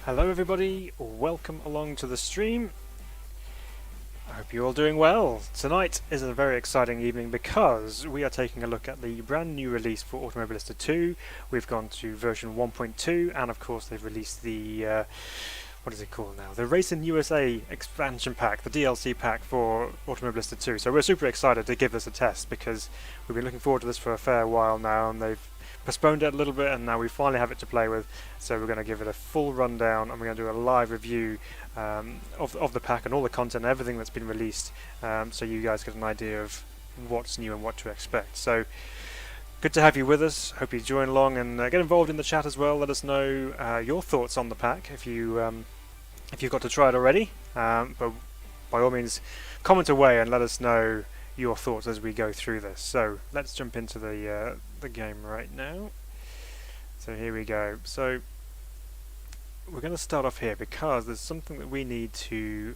Hello everybody, welcome along to the stream. I hope you're all doing well. Tonight is a very exciting evening because we are taking a look at the brand new release for Automobilista 2. We've gone to version 1.2 and of course they've released the, what is it called now? The Racin USA expansion pack, the DLC pack for Automobilista 2. So we're super excited to give this a test because we've been looking forward to this for a fair while now and they've postponed it a little bit and now we finally have it to play with, so we're going to give it a full rundown and we're going to do a live review of the pack and all the content and everything that's been released, so you guys get an idea of what's new and what to expect. So good to have you with us, hope you join along and get involved in the chat as well. Let us know your thoughts on the pack if you've got to try it already, but by all means comment away and let us know your thoughts as we go through this. So let's jump into the game right now. So here we go. So we're going to start off here because there's something that we need to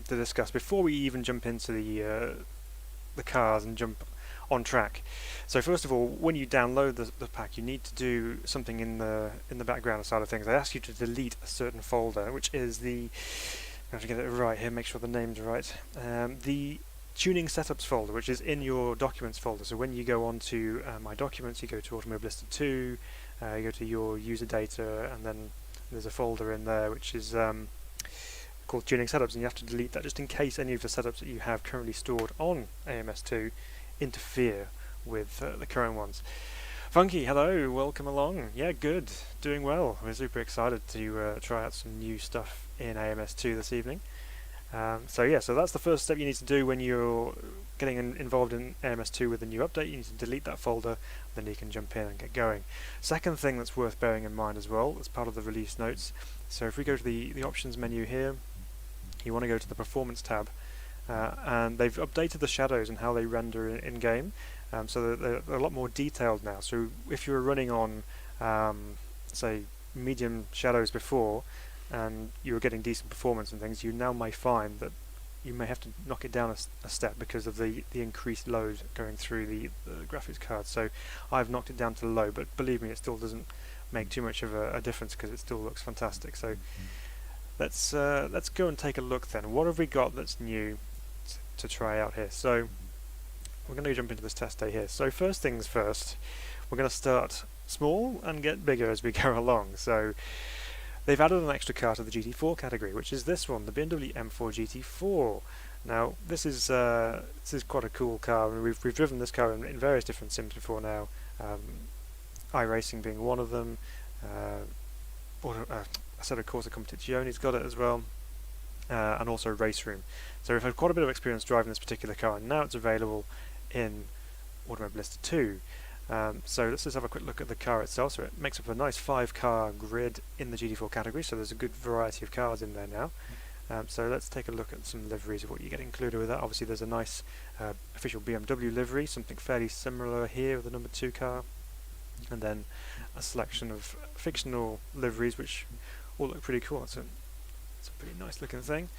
discuss before we even jump into the cars and jump on track. So first of all, when you download the pack, you need to do something in the background side of things. They ask you to delete a certain folder, which is the, I have to get it right here, make sure the name's right. The tuning setups folder, which is in your documents folder. So when you go on to my documents, you go to Automobilista 2, you go to your user data, and then there's a folder in there which is called tuning setups, and you have to delete that just in case any of the setups that you have currently stored on AMS2 interfere with the current ones. Funky, hello, welcome along. Yeah, good, doing well. We're super excited to try out some new stuff in AMS2 this evening. So that's the first step you need to do when you're getting involved in AMS2 with a new update. You need to delete that folder, then you can jump in and get going. Second thing that's worth bearing in mind as well, as part of the release notes, so if we go to the options menu here, you want to go to the performance tab, and they've updated the shadows and how they render in-game, so they're a lot more detailed now. So if you were running on, say, medium shadows before, and you were getting decent performance and things, you now may find that you may have to knock it down a step because of the increased load going through the graphics card. So I've knocked it down to low, but believe me, it still doesn't make too much of a difference because it still looks fantastic. So let's go and take a look then. What have we got that's new to try out here? So we're going to jump into this test day here. So first things first, we're going to start small and get bigger as we go along. So they've added an extra car to the GT4 category, which is this one, the BMW M4 GT4. Now, this is quite a cool car, and we've driven this car in various different sims before now. iRacing being one of them. Assetto Corsa Competizioni's got it as well, and also Race Room. So we've had quite a bit of experience driving this particular car, and now it's available in Automobilista 2. So let's just have a quick look at the car itself. So it makes up a nice 5-car grid in the GT4 category, so there's a good variety of cars in there now. So let's take a look at some liveries of what you get included with that. Obviously there's a nice official BMW livery, something fairly similar here with the number 2 car, and then a selection of fictional liveries which all look pretty cool. It's a pretty nice looking thing.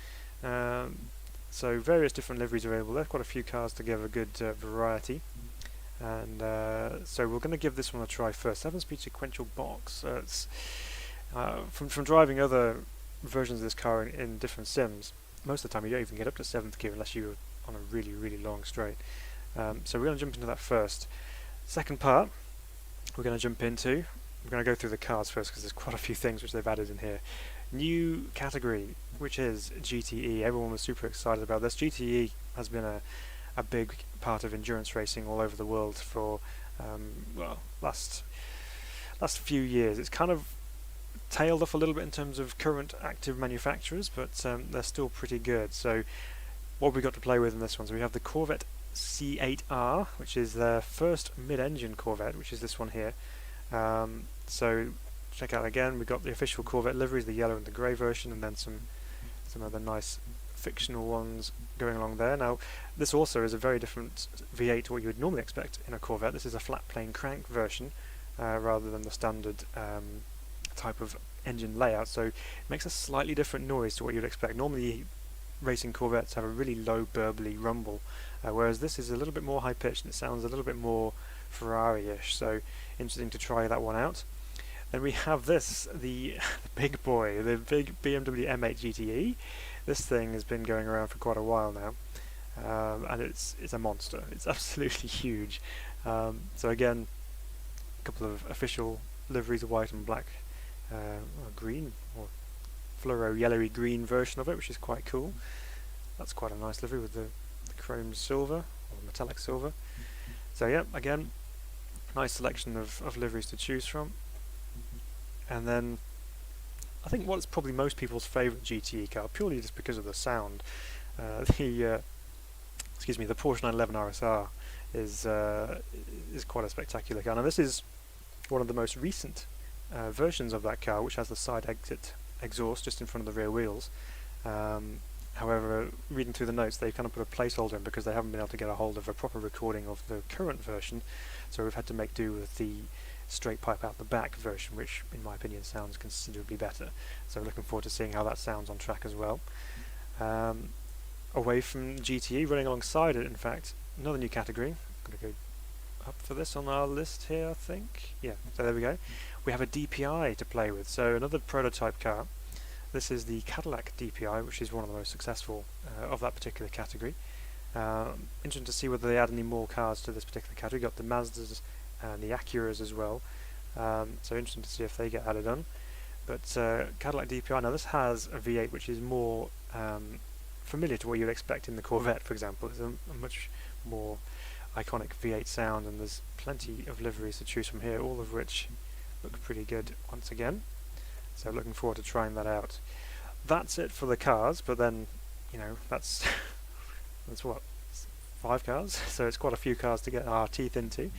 So various different liveries available there, quite a few cars to give a good variety. And so we're going to give this one a try first. 7-speed sequential box. It's from driving other versions of this car in different sims, most of the time you don't even get up to 7th gear unless you're on a really, really long straight. So we're going to jump into that first. Second part we're going to jump into, we're going to go through the cars first because there's quite a few things which they've added in here. New category, which is GTE. Everyone was super excited about this. GTE has been a big part of endurance racing all over the world for last few years. It's kind of tailed off a little bit in terms of current active manufacturers, but they're still pretty good. So what have we got to play with in this one? So we have the Corvette C8R, which is their first mid-engine Corvette, which is this one here. So check out again, we've got the official Corvette liveries, the yellow and the grey version, and then some other nice fictional ones going along there. Now this also is a very different V8 to what you would normally expect in a Corvette. This is a flat plane crank version rather than the standard type of engine layout, so it makes a slightly different noise to what you'd expect. Normally racing Corvettes have a really low burbly rumble, whereas this is a little bit more high pitched and it sounds a little bit more Ferrari-ish, so interesting to try that one out. Then we have this, the big boy, the big BMW M8 GTE. This thing has been going around for quite a while now, and it's a monster. It's absolutely huge. So again, a couple of official liveries, a white and black, or green, or fluoro yellowy green version of it, which is quite cool. That's quite a nice livery with the chrome silver, or metallic silver. So yeah, again, nice selection of liveries to choose from. And then I think what's probably most people's favourite GTE car, purely just because of the sound, the Porsche 911 RSR is quite a spectacular car. Now this is one of the most recent versions of that car, which has the side exit exhaust just in front of the rear wheels. However, reading through the notes, they've kind of put a placeholder in because they haven't been able to get a hold of a proper recording of the current version, so we've had to make do with the straight pipe out the back version, which in my opinion sounds considerably better. So looking forward to seeing how that sounds on track as well. Away from GTE, running alongside it, in fact, another new category. I'm going to go up for this on our list here, I think. Yeah, so there we go. We have a DPi to play with, so another prototype car. This is the Cadillac DPi, which is one of the most successful of that particular category. Interesting to see whether they add any more cars to this particular category. Got the Mazdas and the Acuras as well. So interesting to see if they get added on. But Cadillac DPi, now this has a V8 which is more familiar to what you'd expect in the Corvette, for example. It's a much more iconic V8 sound, and there's plenty of liveries to choose from here, all of which look pretty good once again. So looking forward to trying that out. That's it for the cars, but then, you know, that's what, 5 cars? So it's quite a few cars to get our teeth into.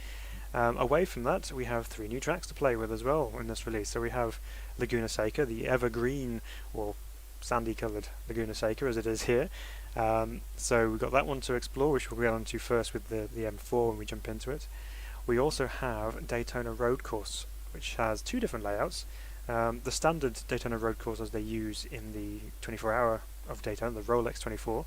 Away from that, we have 3 new tracks to play with as well in this release. So we have Laguna Seca, the evergreen, or sandy coloured Laguna Seca as it is here. So we've got that one to explore, which we'll get onto first with the M4 when we jump into it. We also have Daytona Road Course, which has 2 different layouts. The standard Daytona road course as they use in the 24-hour of Daytona, the Rolex 24,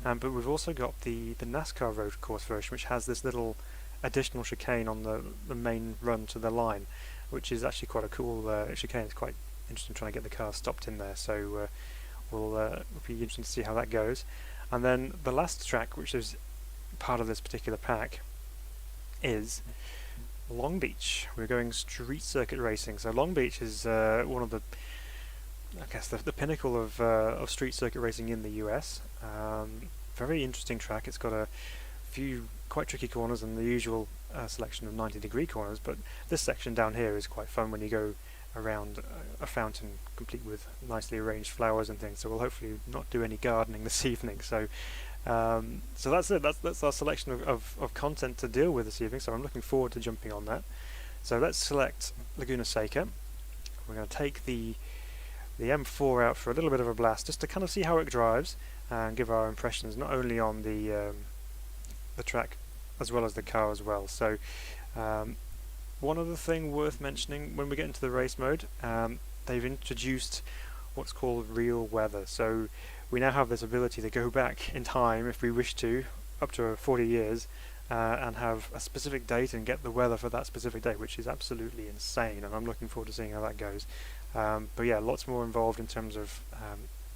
but we've also got the NASCAR road course version, which has this little additional chicane on the main run to the line, which is actually quite a cool chicane. It's quite interesting trying to get the car stopped in there, so we'll be interesting to see how that goes. And then the last track, which is part of this particular pack, is Long Beach. We're going street circuit racing. So Long Beach is one of the, I guess, the pinnacle of street circuit racing in the US. Very interesting track. It's got a few quite tricky corners and the usual selection of 90-degree corners, but this section down here is quite fun when you go around a fountain complete with nicely arranged flowers and things. So we'll hopefully not do any gardening this evening. So that's it. That's our selection of content to deal with this evening, so I'm looking forward to jumping on that. So let's select Laguna Seca. We're going to take the M4 out for a little bit of a blast, just to kind of see how it drives and give our impressions not only on the track as well as the car as well. So one other thing worth mentioning when we get into the race mode, they've introduced what's called real weather. So we now have this ability to go back in time if we wish to, up to 40 years, and have a specific date and get the weather for that specific date, which is absolutely insane, and I'm looking forward to seeing how that goes. But yeah, lots more involved in terms of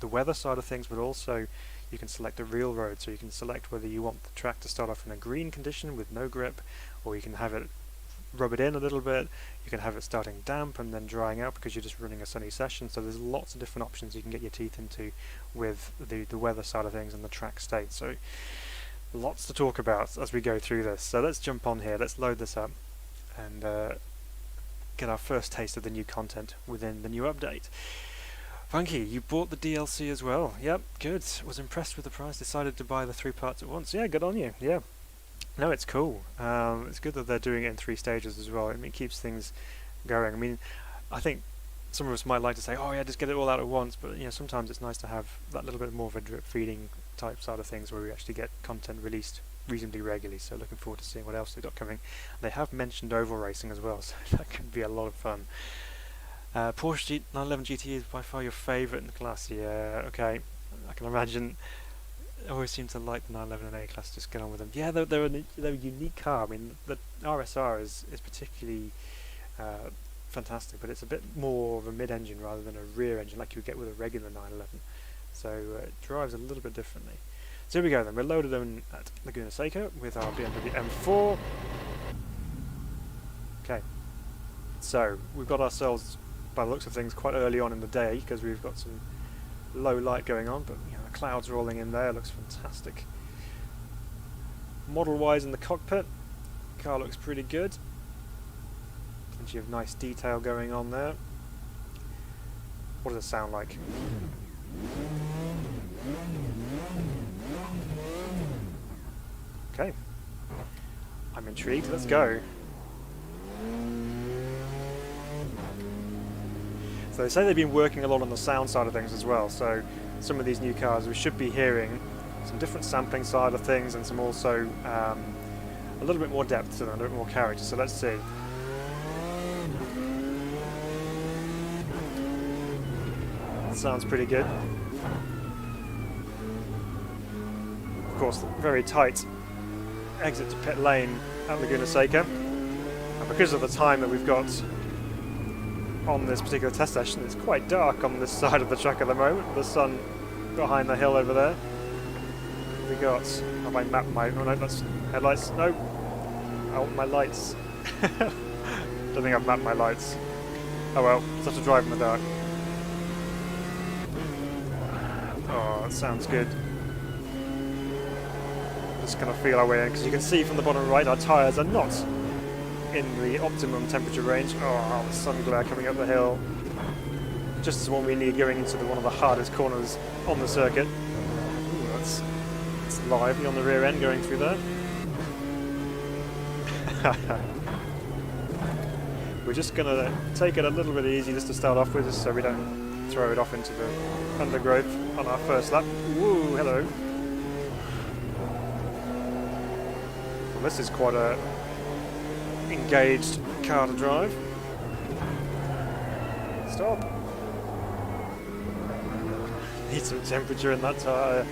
the weather side of things, but also you can select a real road, so you can select whether you want the track to start off in a green condition with no grip, or you can have it rub it in a little bit. You can have it starting damp and then drying out because you're just running a sunny session. So there's lots of different options you can get your teeth into with the weather side of things and the track state. So lots to talk about as we go through this. So let's jump on here, let's load this up and get our first taste of the new content within the new update. Funky, you bought the DLC as well. Yep, good. Was impressed with the price, decided to buy the 3 parts at once. Yeah, good on you. Yeah. No, it's cool. It's good that they're doing it in 3 stages as well. I mean, it keeps things going. I mean, I think some of us might like to say, oh yeah, just get it all out at once, but you know, sometimes it's nice to have that little bit more of a drip feeding type side of things where we actually get content released reasonably regularly. So looking forward to seeing what else they've got coming. They have mentioned oval racing as well, so that could be a lot of fun. Porsche 911 GTE is by far your favourite in the class. Yeah, okay. I can imagine. I always seem to like the 911 and A class. Just get on with them. Yeah, they're a unique car. I mean, the RSR is particularly fantastic, but it's a bit more of a mid-engine rather than a rear engine like you would get with a regular 911. So it drives a little bit differently. So here we go then, we're loaded in at Laguna Seca with our BMW M4. Okay, so we've got ourselves, by the looks of things, quite early on in the day because we've got some low light going on, but you know, the clouds rolling in there, looks fantastic. Model-wise in the cockpit, car looks pretty good. Plenty of nice detail going on there. What does it sound like? Okay, I'm intrigued, let's go. So they say they've been working a lot on the sound side of things as well, so some of these new cars we should be hearing some different sampling side of things and some also a little bit more depth to them, a little bit more character, so let's see. That sounds pretty good. Of course, very tight exit to pit lane at Laguna Seca, and because of the time that we've got on this particular test session, it's quite dark on this side of the track at the moment, the sun behind the hill over there. We got, have I mapped my, oh no, that's headlights, no, oh, my lights. Don't think I've mapped my lights. Oh well, just have to drive in the dark. Oh, that sounds good. Just going to feel our way in, because you can see from the bottom right our tyres are not in the optimum temperature range. Oh, the sun glare coming up the hill. Just as one we need going into one of the hardest corners on the circuit. Ooh, that's lively on the rear end going through there. We're just going to take it a little bit easy just to start off with, just so we don't throw it off into the undergrowth on our first lap. Woo, hello. Well, this is quite a engaged car to drive. Stop. Need some temperature in that tyre.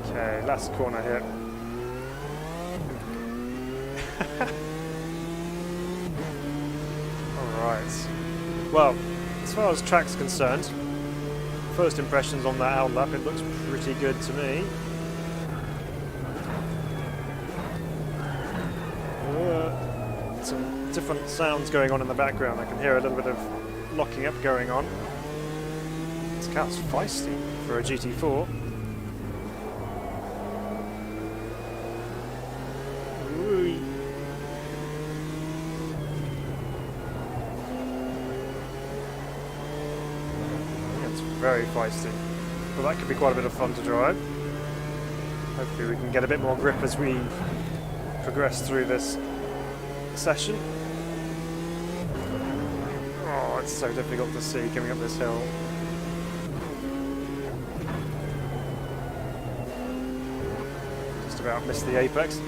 Okay, last corner here. Alright. Well, as far as track's concerned, first impressions on that out lap, it looks pretty good to me. Some different sounds going on in the background. I can hear a little bit of locking up going on. This car's feisty for a GT4. Ooh. It's very feisty. Well, that could be quite a bit of fun to drive. Hopefully we can get a bit more grip as we progress through this session. Oh, it's so difficult to see coming up this hill. Just about missed the apex.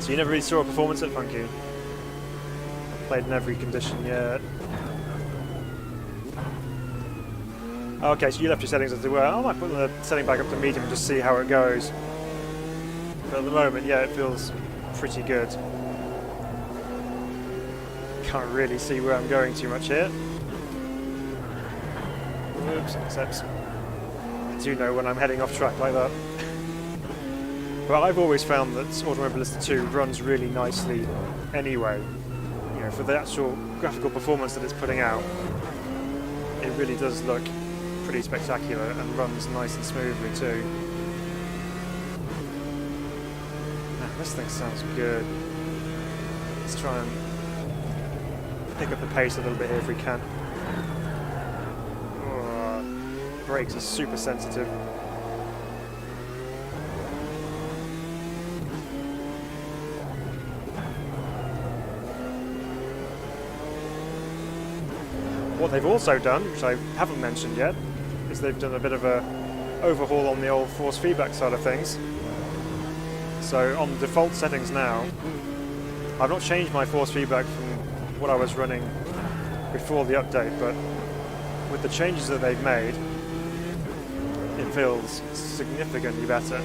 So you never really saw a performance at Funky? Played in every condition yet. Okay, so you left your settings as they were. I might put the setting back up to medium and just see how it goes. But at the moment, yeah, it feels pretty good. Can't really see where I'm going too much here. Oops, except I do know when I'm heading off track like that. But I've always found that Automobilista 2 runs really nicely anyway. You know, for the actual graphical performance that it's putting out, it really does look pretty spectacular and runs nice and smoothly too. This thing sounds good. Let's try and pick up the pace a little bit here if we can. Oh, brakes are super sensitive. What they've also done, which I haven't mentioned yet, is they've done a bit of a overhaul on the old force feedback side of things. So on the default settings now, I've not changed my force feedback from what I was running before the update, but with the changes that they've made, it feels significantly better.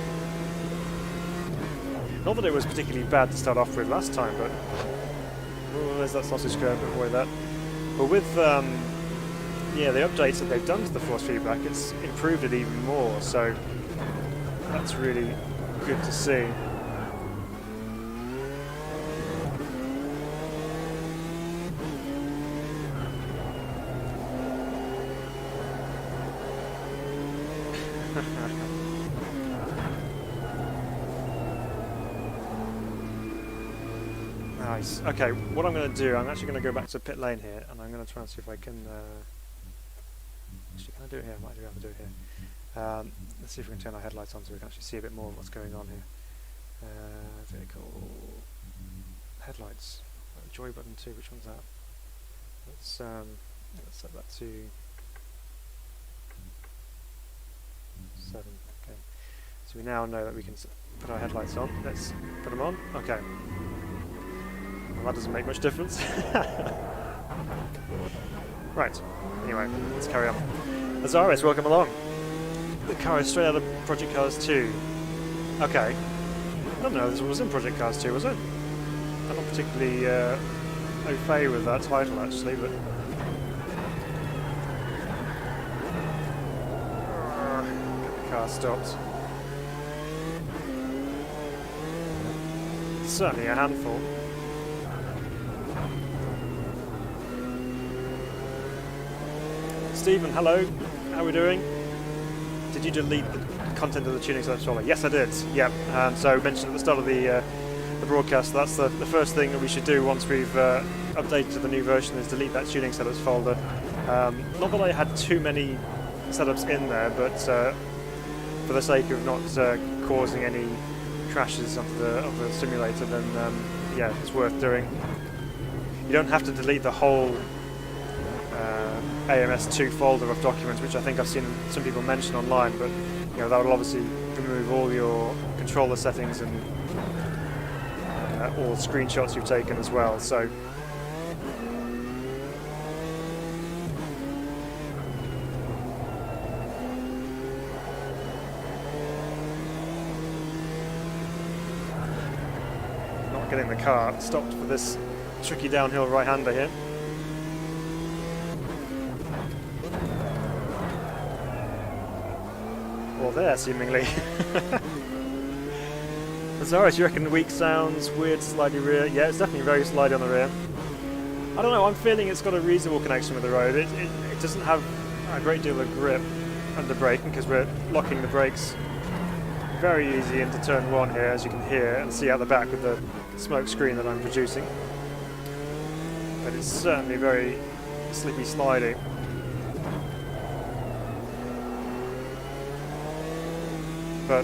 Not that it was particularly bad to start off with last time, but there's that sausage curve, avoid that. But with yeah, the updates that they've done to the force feedback, it's improved it even more. So that's really good to see. Nice. Okay, what I'm going to do, I'm actually going to go back to pit lane here, and I'm going to try and see if I can... actually, can I do it here? I might be able to do it here. Let's see if we can turn our headlights on so we can actually see a bit more of what's going on here. Vehicle... Headlights. Joy button 2, which one's that? Let's set that to... 7. Okay. So we now know that we can put our headlights on. Let's put them on. Okay. Well, that doesn't make much difference. Right. Anyway, let's carry on. Azaris, welcome along. The car is straight out of Project Cars 2. Okay. I don't know, this one was in Project Cars 2, was it? I'm not particularly au fait with that title, actually, but... car stopped. Certainly a handful. Stephen, hello. How are we doing? Did you delete the content of the tuning installer? Yes, I did. Yep. So mentioned at the start of the broadcast, that's the first thing that we should do once we've updated to the new version is delete that tuning setups folder. Not that I had too many setups in there, but for the sake of not causing any crashes of the simulator, then yeah, it's worth doing. You don't have to delete the whole AMS2 folder of documents, which I think I've seen some people mention online, but you know, that will obviously remove all your controller settings and all the screenshots you've taken as well. So not getting the car stopped for this tricky downhill right-hander here. Well, there, seemingly. Azaris, you reckon weak sounds, weird slidey rear? Yeah, it's definitely very slidey on the rear. I don't know, I'm feeling it's got a reasonable connection with the road. It doesn't have a great deal of grip under braking because we're locking the brakes very easy into turn 1 here, as you can hear and see out the back with the smoke screen that I'm producing. But it's certainly very slippy slidey. But,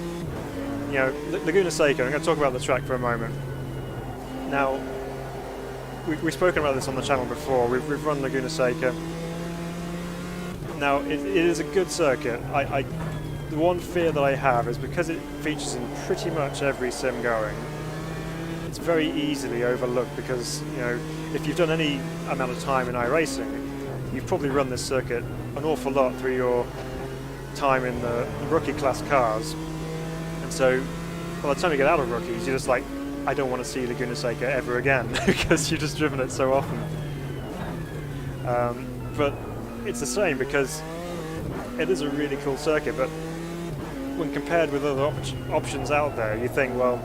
you know, Laguna Seca, I'm going to talk about the track for a moment. Now, we've spoken about this on the channel before. We've run Laguna Seca. Now, it is a good circuit. The one fear that I have is because it features in pretty much every sim going, it's very easily overlooked because, you know, if you've done any amount of time in iRacing, you've probably run this circuit an awful lot through your time in the rookie class cars. So by the time you get out of rookies, you're just like, I don't want to see Laguna Seca ever again because you've just driven it so often. But it's the same because it is a really cool circuit, but when compared with other options out there, you think, well,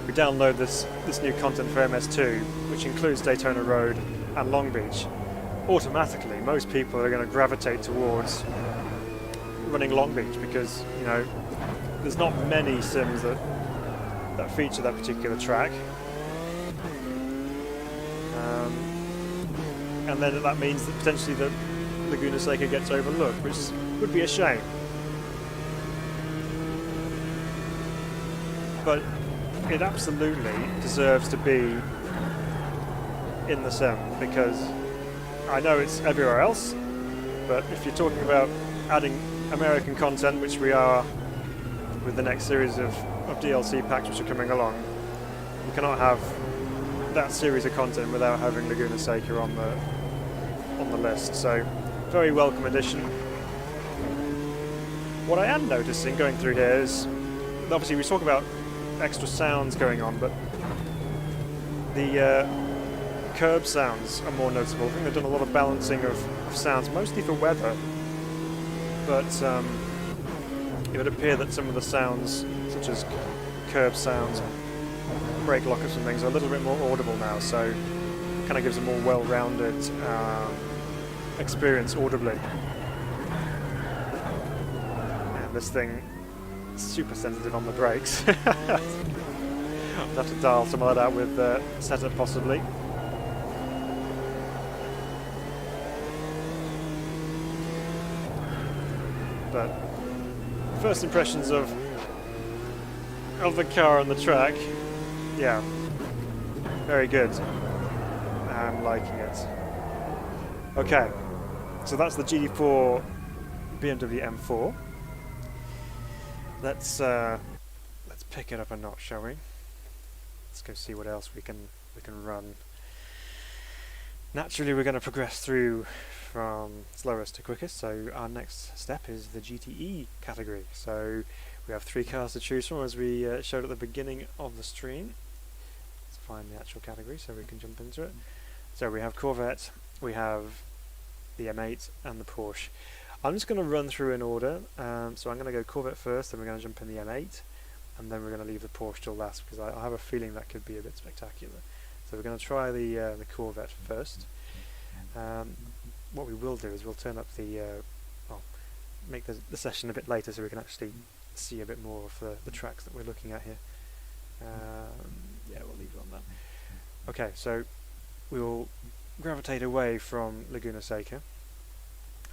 we download this new content for MS2, which includes Daytona Road and Long Beach. Automatically, most people are going to gravitate towards running Long Beach because, you know, there's not many sims that feature that particular track, and then that means that potentially the Laguna Seca gets overlooked, which would be a shame. But it absolutely deserves to be in the sim because I know it's everywhere else, but if you're talking about adding American content, which we are with the next series of DLC packs which are coming along, you cannot have that series of content without having Laguna Seca on the list. So, very welcome addition. What I am noticing going through here is, obviously we talk about extra sounds going on, but the curb sounds are more noticeable. I think they've done a lot of balancing of sounds, mostly for weather, but it would appear that some of the sounds, such as curb sounds, brake lockers and things, are a little bit more audible now, so it kind of gives a more well-rounded experience audibly. And this thing is super sensitive on the brakes. I'll have to dial some of that out with setup possibly. But first impressions of the car on the track, yeah, very good. I'm liking it. Okay, so that's the GT4 BMW M4. Let's pick it up a notch, shall we? Let's go see what else we can run. Naturally, we're going to progress through from slowest to quickest, so our next step is the GTE category. So we have 3 cars to choose from, as we showed at the beginning of the stream. Let's find the actual category so we can jump into it. So we have Corvette, we have the M8 and the Porsche. I'm just going to run through in order, so I'm going to go Corvette first, then we're going to jump in the M8, and then we're going to leave the Porsche till last, because I have a feeling that could be a bit spectacular. So we're going to try the Corvette first. What we will do is we'll turn up the, well, make the session a bit later so we can actually see a bit more of the tracks that we're looking at here. Yeah, we'll leave it on that. Okay, so we will gravitate away from Laguna Seca.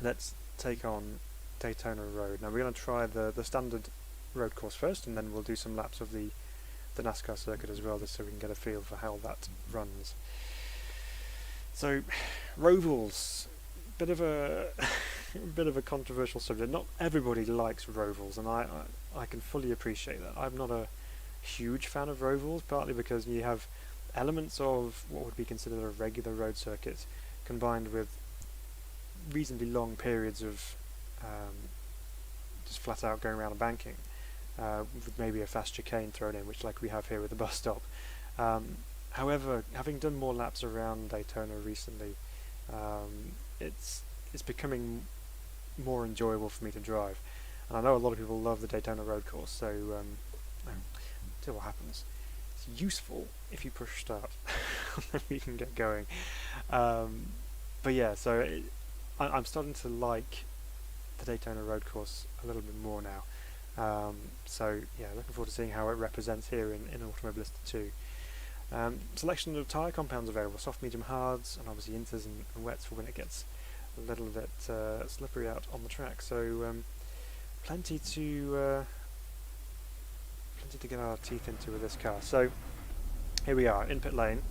Let's take on Daytona Road. Now we're going to try the standard road course first, and then we'll do some laps of the NASCAR circuit as well, just so we can get a feel for how that runs. So, rovels, bit of a bit of a controversial subject. Not everybody likes rovels, and I can fully appreciate that. I'm not a huge fan of rovels, partly because you have elements of what would be considered a regular road circuit combined with reasonably long periods of just flat out going around and banking, with maybe a fast chicane thrown in, which like we have here with the bus stop. However, having done more laps around Daytona recently, it's becoming more enjoyable for me to drive. And I know a lot of people love the Daytona road course, so see what happens. It's useful if you push start, then we can get going. But yeah, so I'm starting to like the Daytona road course a little bit more now. So yeah, looking forward to seeing how it represents here in Automobilista 2. Selection of tyre compounds available: soft, medium, hards, and obviously inters and wets for when it gets a little bit slippery out on the track. So plenty to get our teeth into with this car. So here we are in pit lane.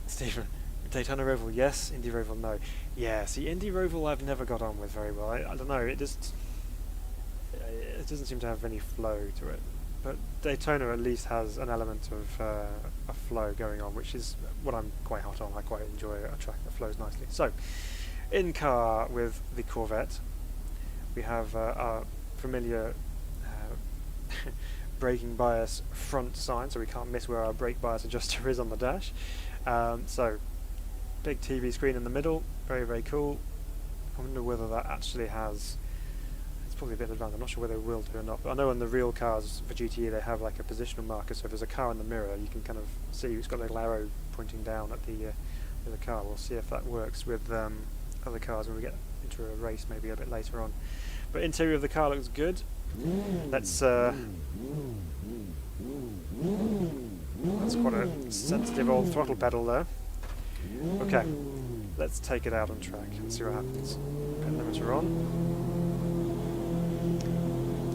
Stephen, Daytona Roval yes, Indy Roval no. Yeah, see, Indy Roval I've never got on with very well. I don't know, it doesn't seem to have any flow to it. But Daytona at least has an element of a flow going on, which is what I'm quite hot on. I quite enjoy a track that flows nicely. So, in car with the Corvette, we have our familiar braking bias front sign, so we can't miss where our brake bias adjuster is on the dash. So, big TV screen in the middle, very, very cool. I wonder whether that actually has... probably a bit advanced, I'm not sure whether it will do or not, but I know in the real cars for GTE they have like a positional marker, so if there's a car in the mirror you can kind of see it's got a little arrow pointing down at the car. We'll see if that works with other cars when we get into a race maybe a bit later on. But interior of the car looks good. That's quite a sensitive old throttle pedal there. Okay, let's take it out on track and see what happens. Pit limiter on.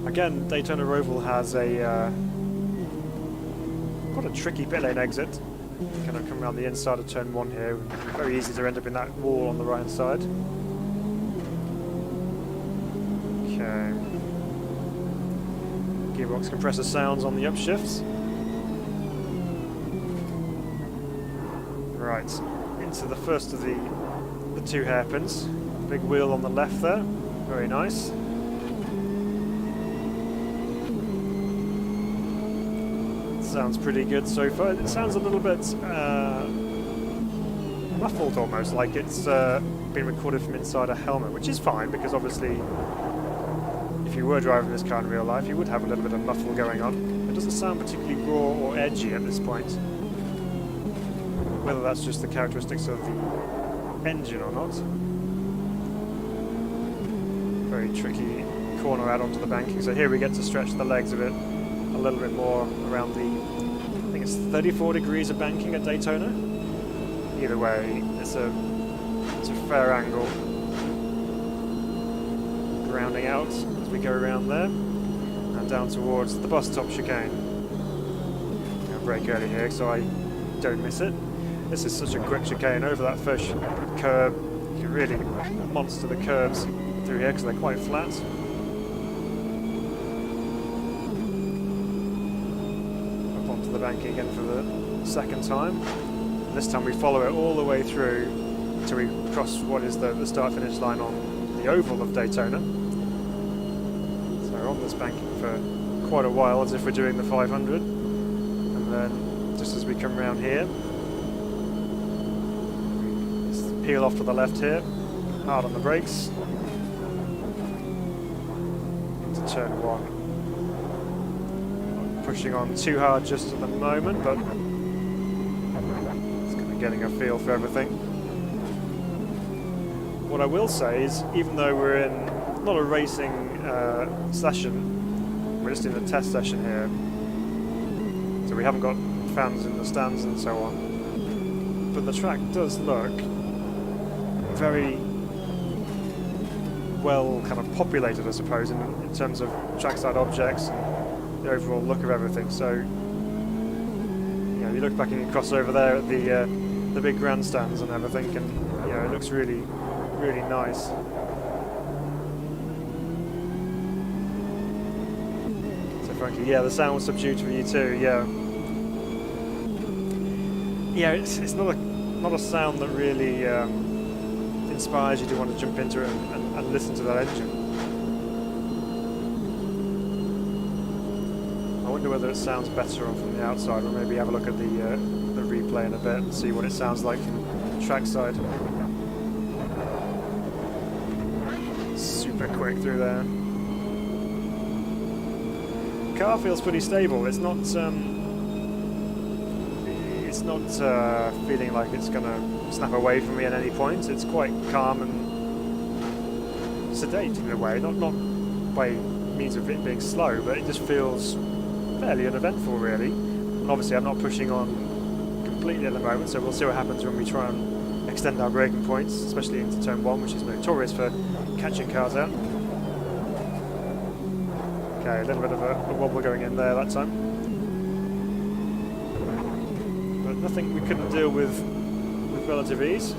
Again, Daytona Roval has a quite a tricky pit lane exit. Kind of come around the inside of turn 1 here. Very easy to end up in that wall on the right hand side. Okay. Gearbox compressor sounds on the upshifts. Right, into the first of the 2 hairpins. Big wheel on the left there. Very nice. sounds pretty good so far. It sounds a little bit muffled almost, like it's been recorded from inside a helmet, which is fine because obviously if you were driving this car in real life you would have a little bit of muffle going on. It doesn't sound particularly raw or edgy at this point. Whether that's just the characteristics of the engine or not. Very tricky corner out onto the banking, so here we get to stretch the legs of it a little bit more around the, I think it's 34 degrees of banking at Daytona. Either way, it's a fair angle. Rounding out as we go around there and down towards the bus stop chicane. I'll brake early here so I don't miss it. This is such a quick chicane. Over that first curb, you can really monster the curves through here because they're quite flat. Up onto the banking again for the second time. This time we follow it all the way through until we cross what is the start-finish line on the oval of Daytona. So we're on this banking for quite a while as if we're doing the 500. And then just as we come around here, we peel off to the left here, hard on the brakes. Into turn one. Not pushing on too hard just at the moment, but getting a feel for everything. What I will say is, even though we're in not a racing session, we're just in a test session here, so we haven't got fans in the stands and so on, but the track does look very well kind of populated, I suppose, in terms of trackside objects and the overall look of everything. So you look back and you cross over there at the big grandstands and everything, and it looks really, really nice. So frankly, the sound was subdued for you too. It's not a sound that really inspires you to want to jump into it and listen to that engine. I wonder whether it sounds better on from the outside, or maybe have a look at the replay in a bit and see what it sounds like from the trackside. Super quick through there. The car feels pretty stable. It's not feeling like it's going to snap away from me at any point. It's quite calm and sedate in a way, not by means of it being slow, but it just feels fairly uneventful really. And obviously I'm not pushing on completely at the moment, so we'll see what happens when we try and extend our braking points, especially into turn one, which is notorious for catching cars out. Okay, a little bit of a wobble going in there that time, but nothing we couldn't deal with relative ease.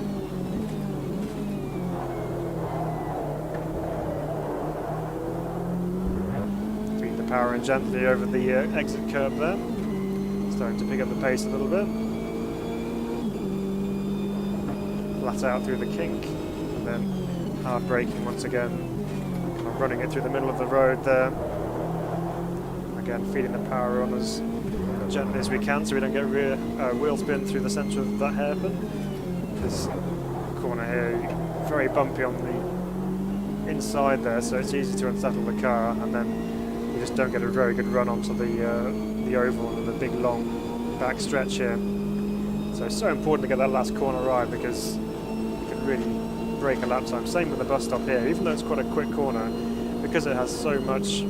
Feed the power in gently over the exit curb there. Starting to pick up the pace a little bit. Flat out through the kink, and then hard braking once again. I'm running it through the middle of the road there. Again, feeding the power on as gently as we can so we don't get rear wheel spin through the centre of that hairpin. This corner here, very bumpy on the inside there, so it's easy to unsettle the car, and then you just don't get a very good run onto the oval and the big long back stretch here. So it's so important to get that last corner right, because you can really break a lap time. Same with the bus stop here, even though it's quite a quick corner, because it has so much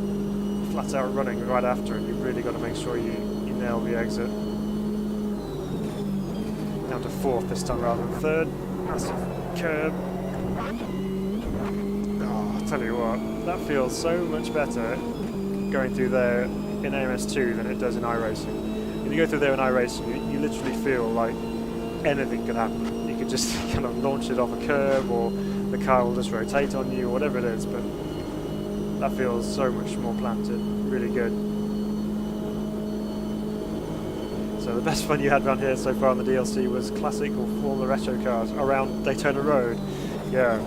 flat out running right after it, you've really got to make sure you nail the exit. Down to fourth this time rather than third. Massive curb. Oh, I'll tell you what, that feels so much better going through there in AMS2 than it does in iRacing. When you go through there in iRacing, you literally feel like anything could happen. You could just kind of launch it off a curb, or the car will just rotate on you, or whatever it is, but that feels so much more planted. Really good. So the best fun you had around here so far on the DLC was classic or Formula Retro cars around Daytona Road. Yeah,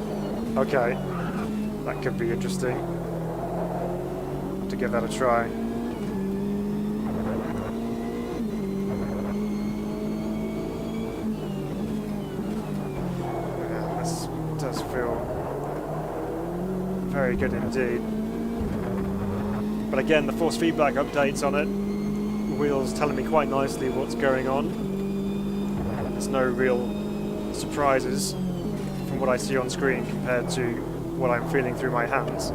okay, that could be interesting. Have to give that a try. Very good indeed. But again, the force feedback updates on it, wheels telling me quite nicely what's going on. There's no real surprises from what I see on screen compared to what I'm feeling through my hands.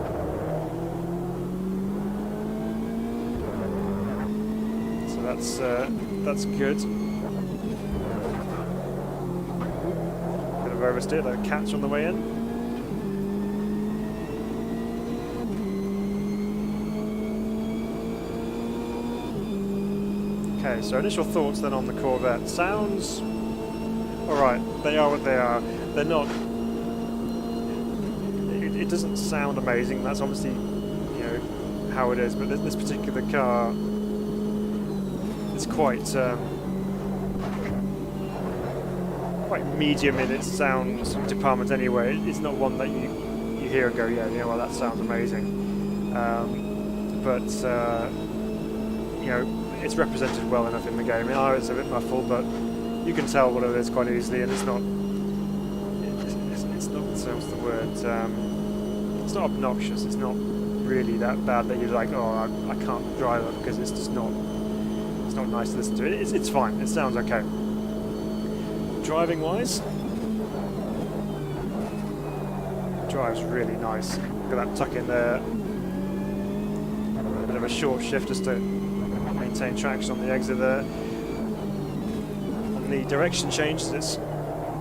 So that's good. Bit of oversteer, a catch on the way in. Okay, so initial thoughts then on the Corvette. Sounds alright, they are what they are. They're not... It doesn't sound amazing, that's obviously, you know, how it is, but this particular car is quite medium in its sound department anyway. It's not one that you hear and go, yeah, you know, well, that sounds amazing. You know, it's represented well enough in the game. I know it's a bit muffled, but you can tell what it is quite easily, and it's not. It's not. What's the word? It's not obnoxious. It's not really that bad that you're like, oh, I can't drive it because it's just not. It's not nice to listen to. It's fine. It sounds okay. Driving wise, drives really nice. Look at that tuck in there. A bit of a short shift just to maintain traction on the exit there. On the direction change, it's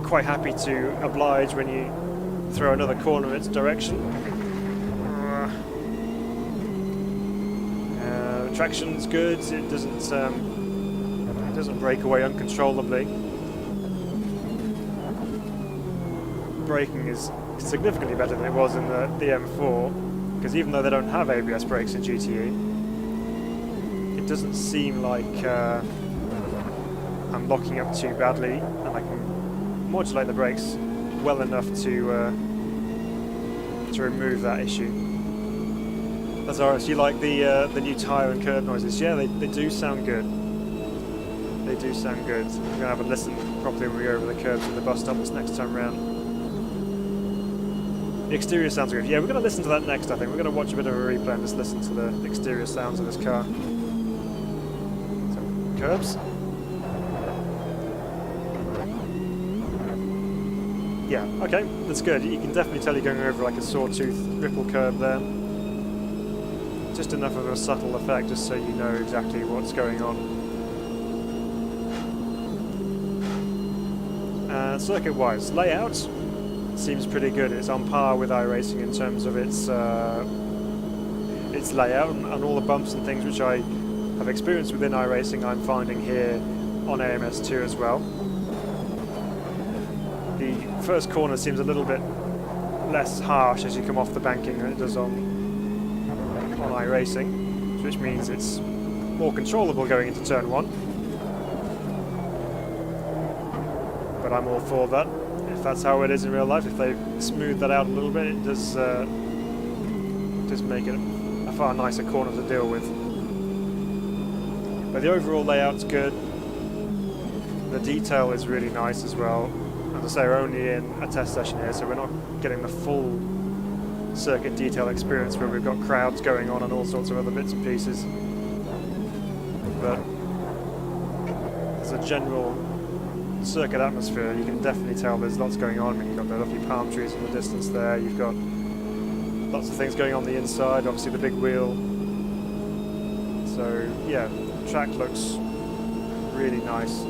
quite happy to oblige when you throw another corner in its direction. Traction's good. It doesn't break away uncontrollably. Braking is significantly better than it was in the M4, because even though they don't have ABS brakes in GTE, it doesn't seem like I'm locking up too badly, and I can modulate the brakes well enough to remove that issue. Lazarus, you like the new tyre and curb noises? Yeah, they do sound good. They do sound good. We're going to have a listen properly when we go over the curbs with the bus stop this next time round. The exterior sounds good. Yeah, we're going to listen to that next, I think. We're going to watch a bit of a replay and just listen to the exterior sounds of this car. So, curbs. Yeah, okay, that's good. You can definitely tell you're going over like a sawtooth ripple curb there. Just enough of a subtle effect just so you know exactly what's going on. Circuit-wise, layout seems pretty good. It's on par with iRacing in terms of its layout, and all the bumps and things which I have experienced within iRacing I'm finding here on AMS2 as well. The first corner seems a little bit less harsh as you come off the banking than it does on iRacing, which means it's more controllable going into turn 1. But I'm all for that. If that's how it is in real life, if they smooth that out a little bit, it does make it a far nicer corner to deal with. But the overall layout's good. The detail is really nice as well. As I say, we're only in a test session here, so we're not getting the full circuit detail experience where we've got crowds going on and all sorts of other bits and pieces. But as a general circuit atmosphere, you can definitely tell there's lots going on. I mean, you've got the lovely palm trees in the distance there, you've got lots of things going on the inside, obviously the big wheel. So yeah, the track looks really nice.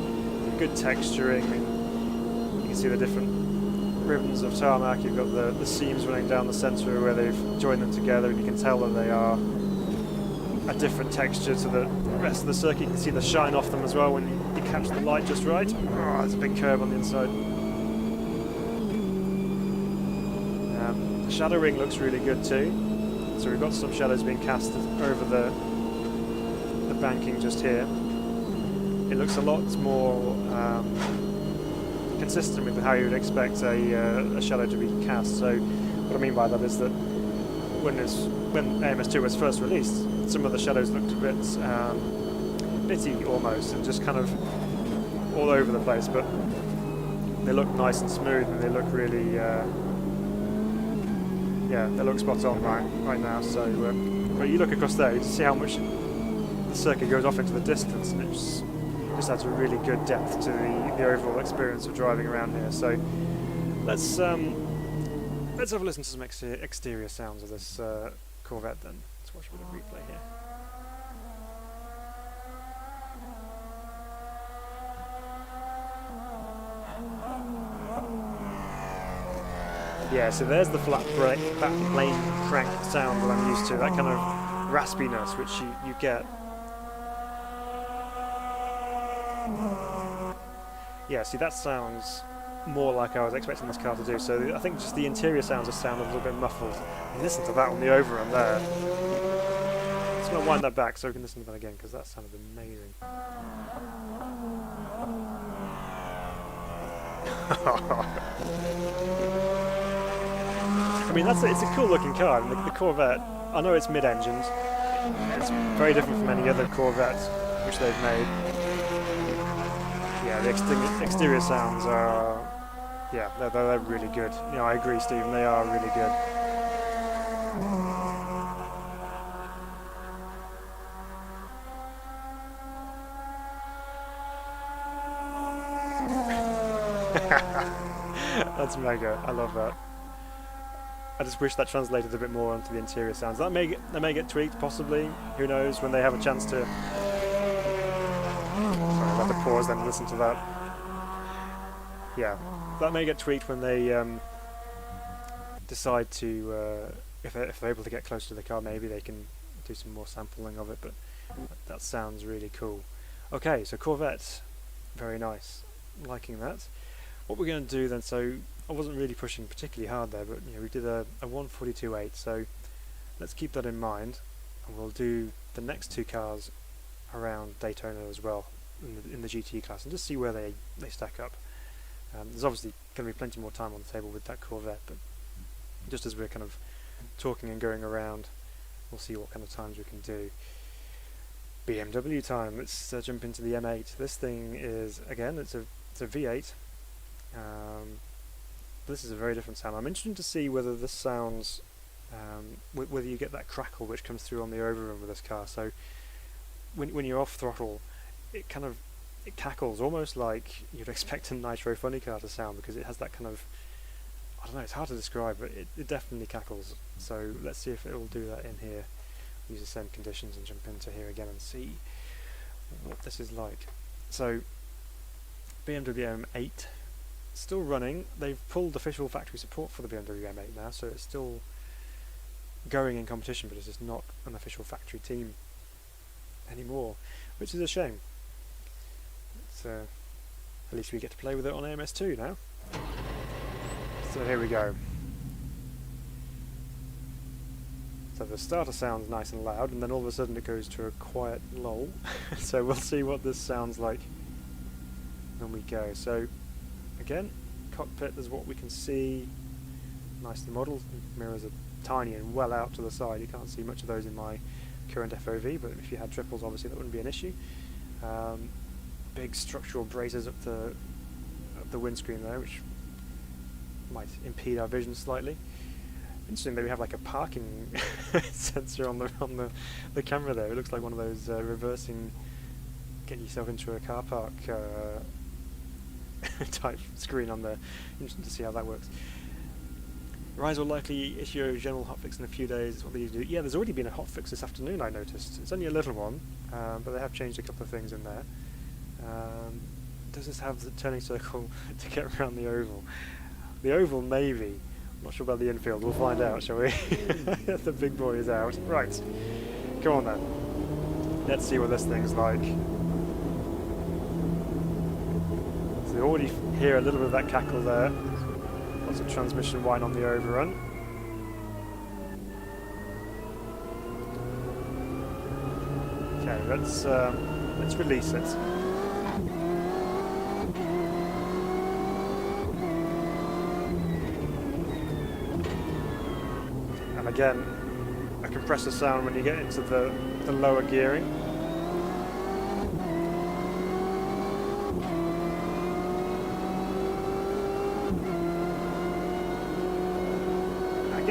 Good texturing. I mean, you can see the different ribbons of tarmac. You've got the seams running down the centre where they've joined them together, and you can tell that they are a different texture to the rest of the circuit. You can see the shine off them as well when you catch the light just right. Oh, there's a big curve on the inside. The shadowing looks really good too. So we've got some shadows being cast over the banking just here. It looks a lot more consistent with how you would expect a shadow to be cast. So what I mean by that is that when AMS2 was first released, some of the shadows looked a bit bitty almost, and just kind of all over the place, but they look nice and smooth, and they look really yeah, Yeah, they look spot on right now. So, but you look across there, you can see how much the circuit goes off into the distance, and it just adds a really good depth to the overall experience of driving around here. So let's have a listen to some exterior sounds of this Corvette then. Let's watch a bit of replay here. Yeah, so there's the flat plane crank sound that I'm used to, that kind of raspiness which you get. Yeah, see, that sounds more like I was expecting this car to do, so I think just the interior sounds just sound a little bit muffled. And listen to that on the overrun there. Just going to wind that back so we can listen to that again, because that sounded amazing. I mean, it's a cool looking car. And the Corvette, I know it's mid-engined. It's very different from any other Corvette which they've made. Yeah, the exterior sounds are, yeah, they're really good. You know, I agree, Stephen, they are really good. That's mega. I love that. I just wish that translated a bit more onto the interior sounds. That may get tweaked, possibly. Who knows? When they have a chance to. Sorry, I'll have to pause then and listen to that. Yeah, that may get tweaked when they decide to. If they're able to get close to the car, maybe they can do some more sampling of it. But that sounds really cool. Okay, so Corvette, very nice. Liking that. What we're going to do then, so I wasn't really pushing particularly hard there, but you know, we did a 142.8, so let's keep that in mind, and we'll do the next two cars around Daytona as well in the GTE class, and just see where they stack up. There's obviously going to be plenty more time on the table with that Corvette, but just as we're kind of talking and going around, we'll see what kind of times we can do. BMW time. Let's jump into the M8. This thing is, again, it's a V8. This is a very different sound. I'm interested to see whether this sounds, whether you get that crackle which comes through on the overrun with this car. So when you're off throttle, it cackles almost like you'd expect a nitro funny car to sound, because it has that kind of, I don't know, it's hard to describe, but it definitely cackles. So let's see if it will do that in here. Use the same conditions and jump into here again and see what this is like. So BMW M8 still running. They've pulled official factory support for the BMW M8 now, so it's still going in competition, but it's just not an official factory team anymore, which is a shame. At least we get to play with it on AMS2 now. So here we go. So the starter sounds nice and loud, and then all of a sudden it goes to a quiet lull. So we'll see what this sounds like when we go. So again, cockpit is what we can see. Nicely modelled. Mirrors are tiny and well out to the side. You can't see much of those in my current FOV, but if you had triples, obviously that wouldn't be an issue. Big structural braces up the windscreen there, which might impede our vision slightly. Interesting that we have like a parking sensor on the camera there. It looks like one of those reversing, get yourself into a car park type screen on there. Interesting to see how that works. Rise will likely issue a general hotfix in a few days. What they do? Yeah, there's already been a hotfix this afternoon, I noticed. It's only a little one, but they have changed a couple of things in there. Does this have the turning circle to get around the oval? The oval, maybe. I'm not sure about the infield. We'll find out, shall we? The big boy is out. Right. Come on then. Let's see what this thing's like. So you already hear a little bit of that cackle there. Lots of transmission whine on the overrun. Okay, let's release it. And again, a compressor sound when you get into the lower gearing.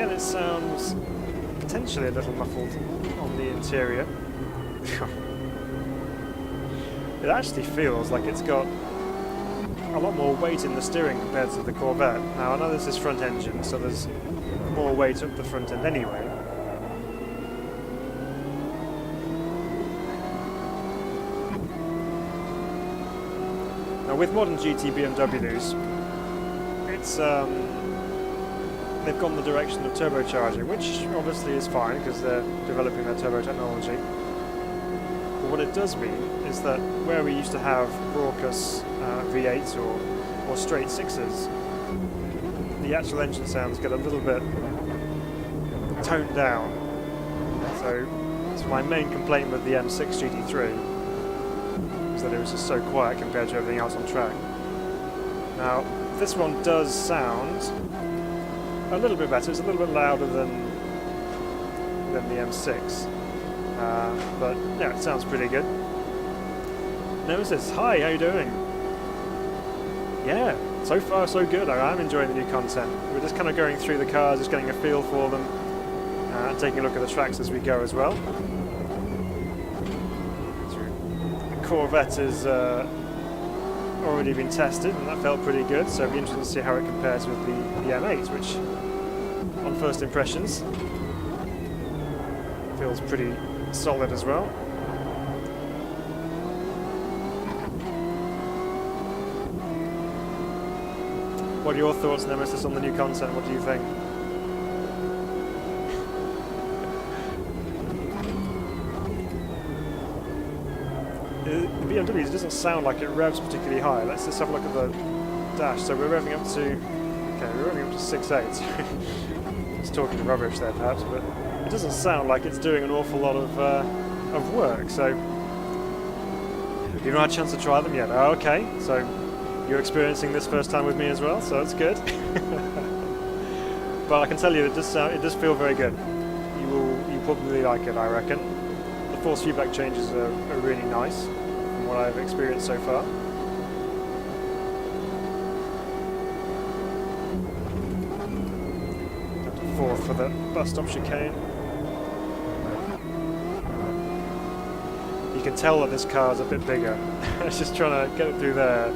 again, it sounds potentially a little muffled on the interior. It actually feels like it's got a lot more weight in the steering compared to the Corvette. Now I know this is front engine, so there's more weight up the front end anyway. Now with modern GT BMWs, it's they've gone the direction of turbocharging, which obviously is fine because they're developing their turbo technology. But what it does mean is that where we used to have raucous V8s or straight sixes, the actual engine sounds get a little bit toned down. So my main complaint with the M6 GT3 is that it was just so quiet compared to everything else on track. Now this one does sound a little bit better. It's a little bit louder than the M6, but yeah, it sounds pretty good. Nemesis, hi, how you doing? Yeah, so far so good. I am enjoying the new content. We're just kind of going through the cars, just getting a feel for them, and taking a look at the tracks as we go as well. The Corvette has already been tested, and that felt pretty good, so it'll be interesting to see how it compares with the M8, which, on first impressions, feels pretty solid as well. What are your thoughts, Nemesis, on the new content? What do you think? The BMW doesn't sound like it revs particularly high. Let's just have a look at the dash. So we're revving up to, okay, we're revving up to 6.8. Just talking rubbish there, perhaps, but it doesn't sound like it's doing an awful lot of work. So you've not had a chance to try them yet. Oh, okay, so you're experiencing this first time with me as well, so that's good. But I can tell you, it does feel very good. You probably like it, I reckon. The force feedback changes are really nice from what I've experienced so far. Down to 4th for the bus stop chicane. You can tell that this car's a bit bigger. It's just trying to get it through there.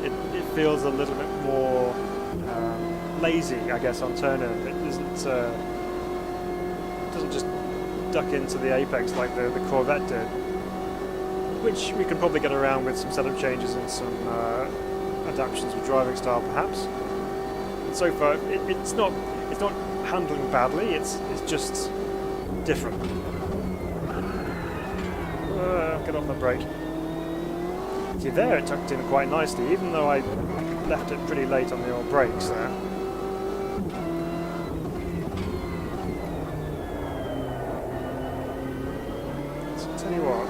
It feels a little bit more lazy, I guess, on turning. It doesn't just duck into the apex like the Corvette did, which we can probably get around with some setup changes and some adaptations with driving style, perhaps. And so far, it's not handling badly. It's just different. Get off the brake. See there, it tucked in quite nicely, even though I left it pretty late on the old brakes there. So I'll tell you what.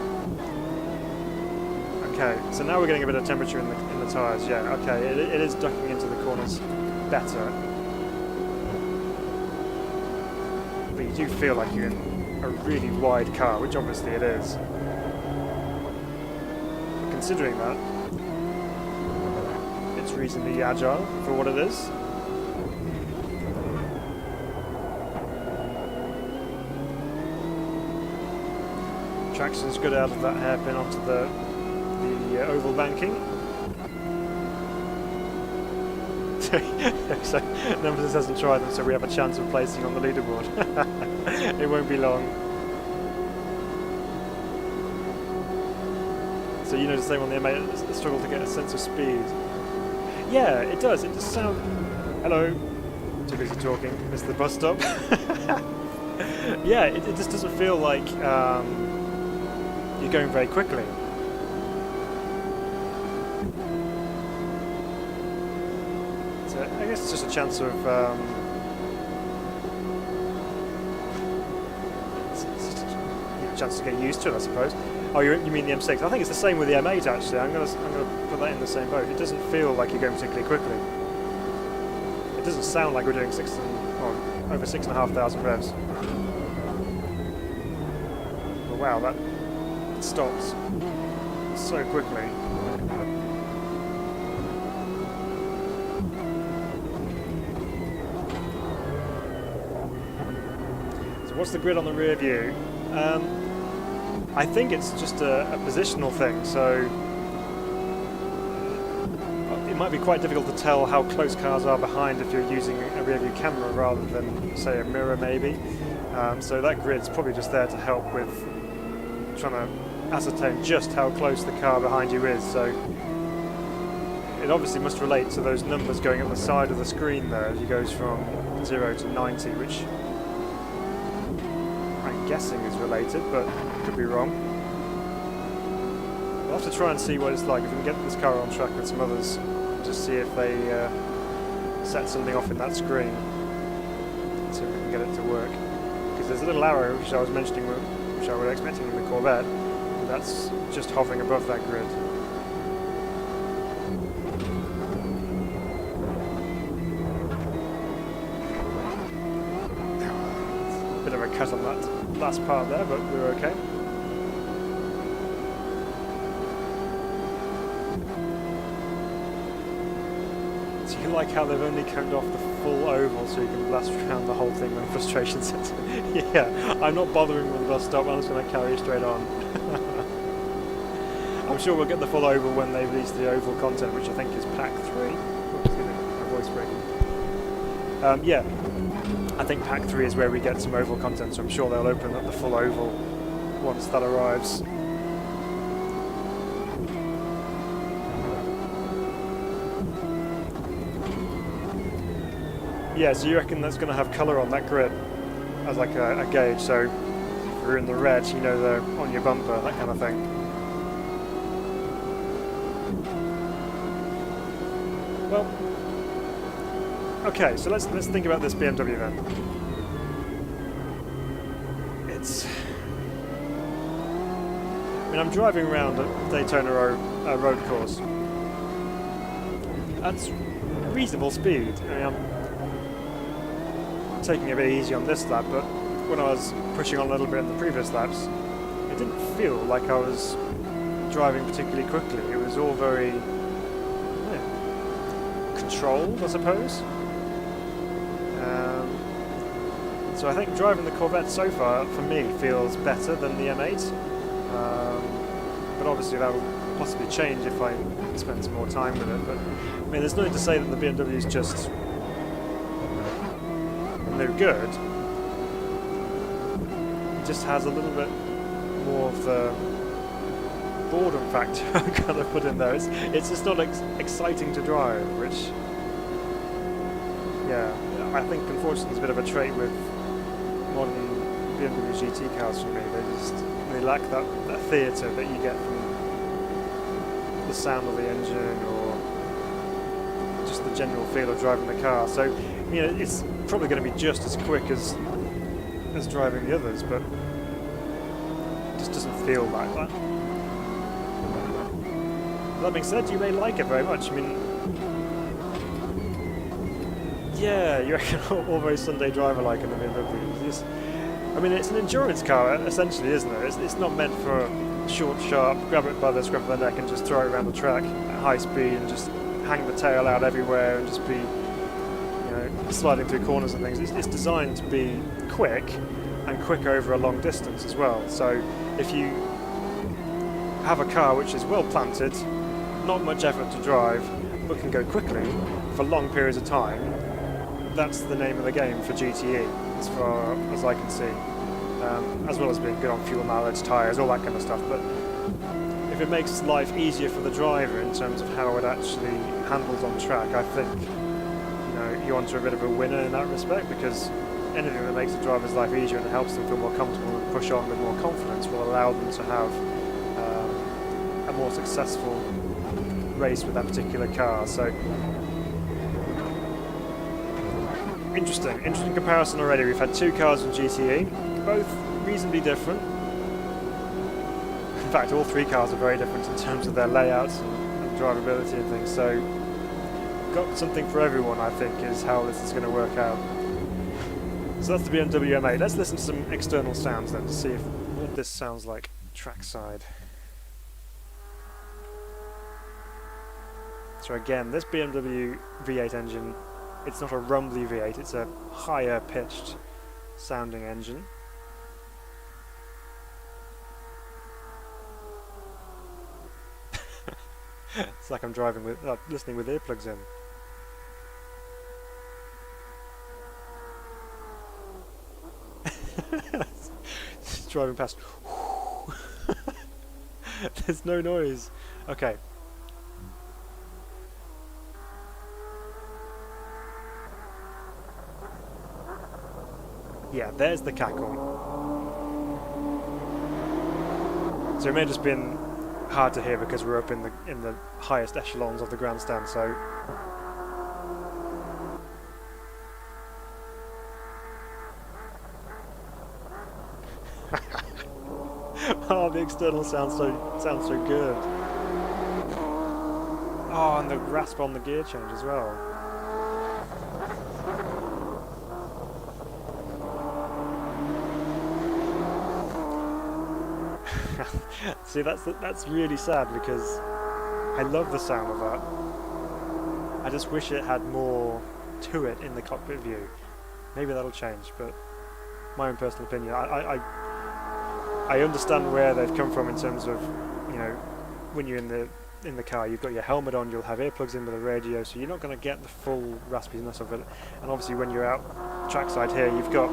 Okay, so now we're getting a bit of temperature in the tyres. Yeah, okay, it is ducking into the corners better. But you do feel like you're in a really wide car, which obviously it is. Considering that, it's reasonably agile for what it is. Traction's good out of that hairpin onto the oval banking. So Nemesis hasn't tried them, so we have a chance of placing on the leaderboard. It won't be long. So you know the same on the M8, the struggle to get a sense of speed. Yeah, it does. It just sounds... Hello. Too busy talking. Missed the bus stop. Yeah, it just doesn't feel like you're going very quickly. So I guess it's just a chance of... it's just a chance to get used to it, I suppose. Oh, you mean the M6? I think it's the same with the M8 actually. I'm gonna put that in the same boat. It doesn't feel like you're going particularly quickly. It doesn't sound like we're doing over 6,500 revs. But wow, that stops so quickly. So what's the grid on the rear view? I think it's just a positional thing, so it might be quite difficult to tell how close cars are behind if you're using a rear view camera rather than, say, a mirror maybe. So that grid's probably just there to help with trying to ascertain just how close the car behind you is. So it obviously must relate to those numbers going up the side of the screen there as it goes from 0 to 90, which I'm guessing is related, but could be wrong. We'll have to try and see what it's like if we can get this car on track with some others, just see if they set something off in that screen, see if we can get it to work. Because there's a little arrow which I was mentioning, which I was expecting in the Corvette, and that's just hovering above that grid. Bit of a cut on that last part there, but we were okay. So you like how they've only counted off the full oval so you can blast around the whole thing when frustration sets in. Yeah, I'm not bothering with the bus stop, I'm just going to carry you straight on. I'm sure we'll get the full oval when they release the oval content, which I think is pack 3. Oh, excuse me, my voice breaking. Yeah, I think pack 3 is where we get some oval content, so I'm sure they'll open up the full oval once that arrives. Yeah, so you reckon that's going to have colour on that grid as like a gauge, so if you're in the red, you know they're on your bumper, that kind of thing. Well, okay, so let's think about this BMW then. I mean, I'm driving around a Daytona road course. That's reasonable speed. I mean, I'm taking it a bit easy on this lap, but when I was pushing on a little bit in the previous laps, it didn't feel like I was driving particularly quickly. It was all very controlled, I suppose. So I think driving the Corvette so far, for me, feels better than the M8. But obviously that will possibly change if I spend some more time with it. But I mean, there's nothing to say that the BMW is just no good. It just has a little bit more of the boredom factor I'm going to put in there. It's just not exciting to drive, which, yeah, I think unfortunately is a bit of a trait with modern BMW GT cars for me. They lack that theatre that you get from the sound of the engine or just the general feel of driving the car. So, you know, it's probably going to be just as quick as driving the others, but it just doesn't feel like that. That being said, you may like it very much. I mean, yeah, you reckon all very Sunday driver-like in the BMW. I mean, it's an endurance car, essentially, isn't it? It's not meant for short, sharp, grab it by the scruff of the neck and just throw it around the track at high speed and just hang the tail out everywhere and just be, you know, sliding through corners and things. It's designed to be quick and quick over a long distance as well. So if you have a car which is well planted, not much effort to drive, but can go quickly for long periods of time, that's the name of the game for GTE, as far as I can see. As well as being good on fuel mileage, tyres, all that kind of stuff. But if it makes life easier for the driver in terms of how it actually handles on track, I think, you know, you're onto a bit of a winner in that respect, because anything that makes the driver's life easier and helps them feel more comfortable and push on with more confidence will allow them to have a more successful race with that particular car. So interesting comparison already. We've had two cars from GTE, both reasonably different. In fact, all three cars are very different in terms of their layouts and drivability and things. So got something for everyone, I think, is how this is going to work out. So that's the BMW M8. Let's listen to some external sounds then to see what this sounds like trackside. So again, this BMW V8 engine, it's not a rumbly V8, it's a higher pitched sounding engine. It's like I'm driving with, listening with earplugs in. Just driving past. There's no noise. Okay. Yeah, there's the cackle. So it may have just been hard to hear because we're up in the highest echelons of the grandstand. So oh, the external sounds so good. Oh, and the rasp on the gear change as well. See, that's really sad because I love the sound of that. I just wish it had more to it in the cockpit view. Maybe that'll change, but my own personal opinion, I understand where they've come from in terms of, you know, when you're in the car, you've got your helmet on, you'll have earplugs in with a radio, so you're not going to get the full raspiness of it. And obviously, when you're out trackside here, you've got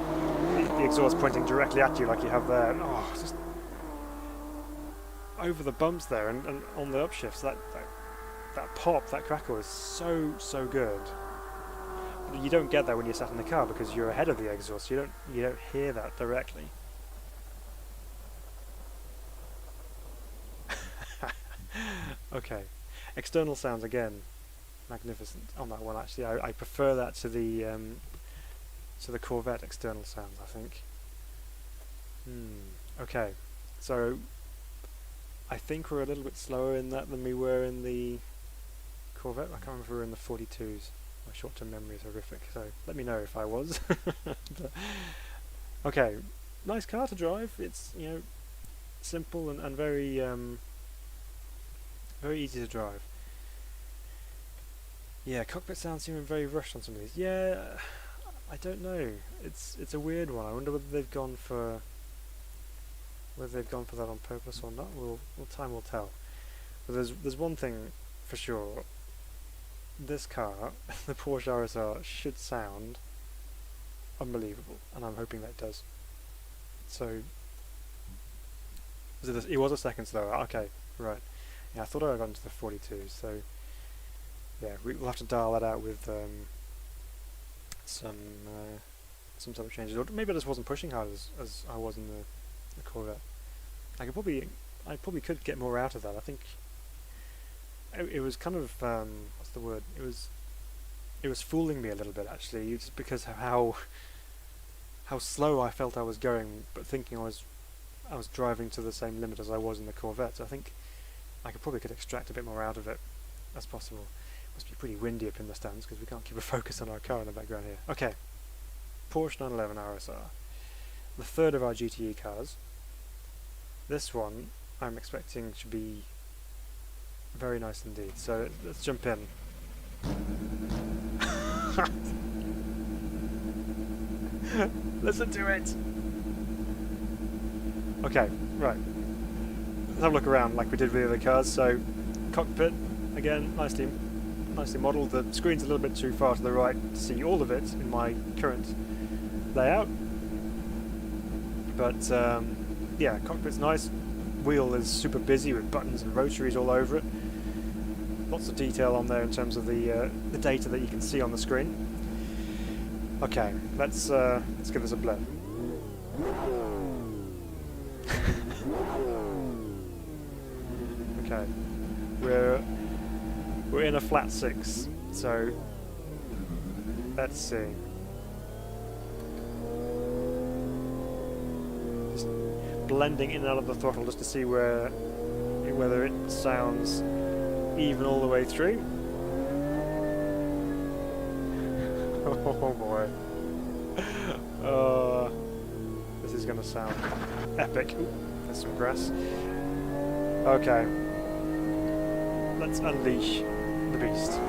the exhaust pointing directly at you, like you have there. Oh, it's just over the bumps there and on the upshifts, that pop, that crackle is so good. But you don't get that when you're sat in the car because you're ahead of the exhaust. So you don't hear that directly. Okay, external sounds again, magnificent on that one. Actually, I prefer that to the Corvette external sounds, I think. Okay, so I think we're a little bit slower in that than we were in the Corvette. I can't remember if we were in the 42s. My short-term memory is horrific, so let me know if I was. But, okay, nice car to drive. It's, you know, simple and very very easy to drive. Yeah, cockpit sounds seem very rushed on some of these. Yeah, I don't know. It's a weird one. I wonder whether they've gone for that on purpose or not. Time will tell. But there's one thing for sure. This car, the Porsche RSR, should sound unbelievable, and I'm hoping that it does. So, it was a second slower. Okay, right. Yeah, I thought I had gone to the 42, so yeah, we'll have to dial that out with some sort of changes. Or maybe I just wasn't pushing hard as I was in the Corvette. I probably could get more out of that. I think it was kind of what's the word? It was fooling me a little bit actually, just because of how slow I felt I was going, but thinking I was driving to the same limit as I was in the Corvette. So I think I probably could extract a bit more out of it as possible. It must be pretty windy up in the stands because we can't keep a focus on our car in the background here. Okay, Porsche 911 RSR, the third of our GTE cars. This one I'm expecting to be very nice indeed. So let's jump in. Listen to it. Okay, right. Let's have a look around like we did with the other cars. So, cockpit again, nicely modelled. The screen's a little bit too far to the right to see all of it in my current layout. But yeah, cockpit's nice. Wheel is super busy with buttons and rotaries all over it. Lots of detail on there in terms of the data that you can see on the screen. Okay, let's give this a blend. Okay, we're in a flat 6, so let's see. Just blending in and out of the throttle just to see whether it sounds even all the way through. Oh boy. This is gonna sound epic. Ooh, there's some grass. Okay. Let's unleash the beast.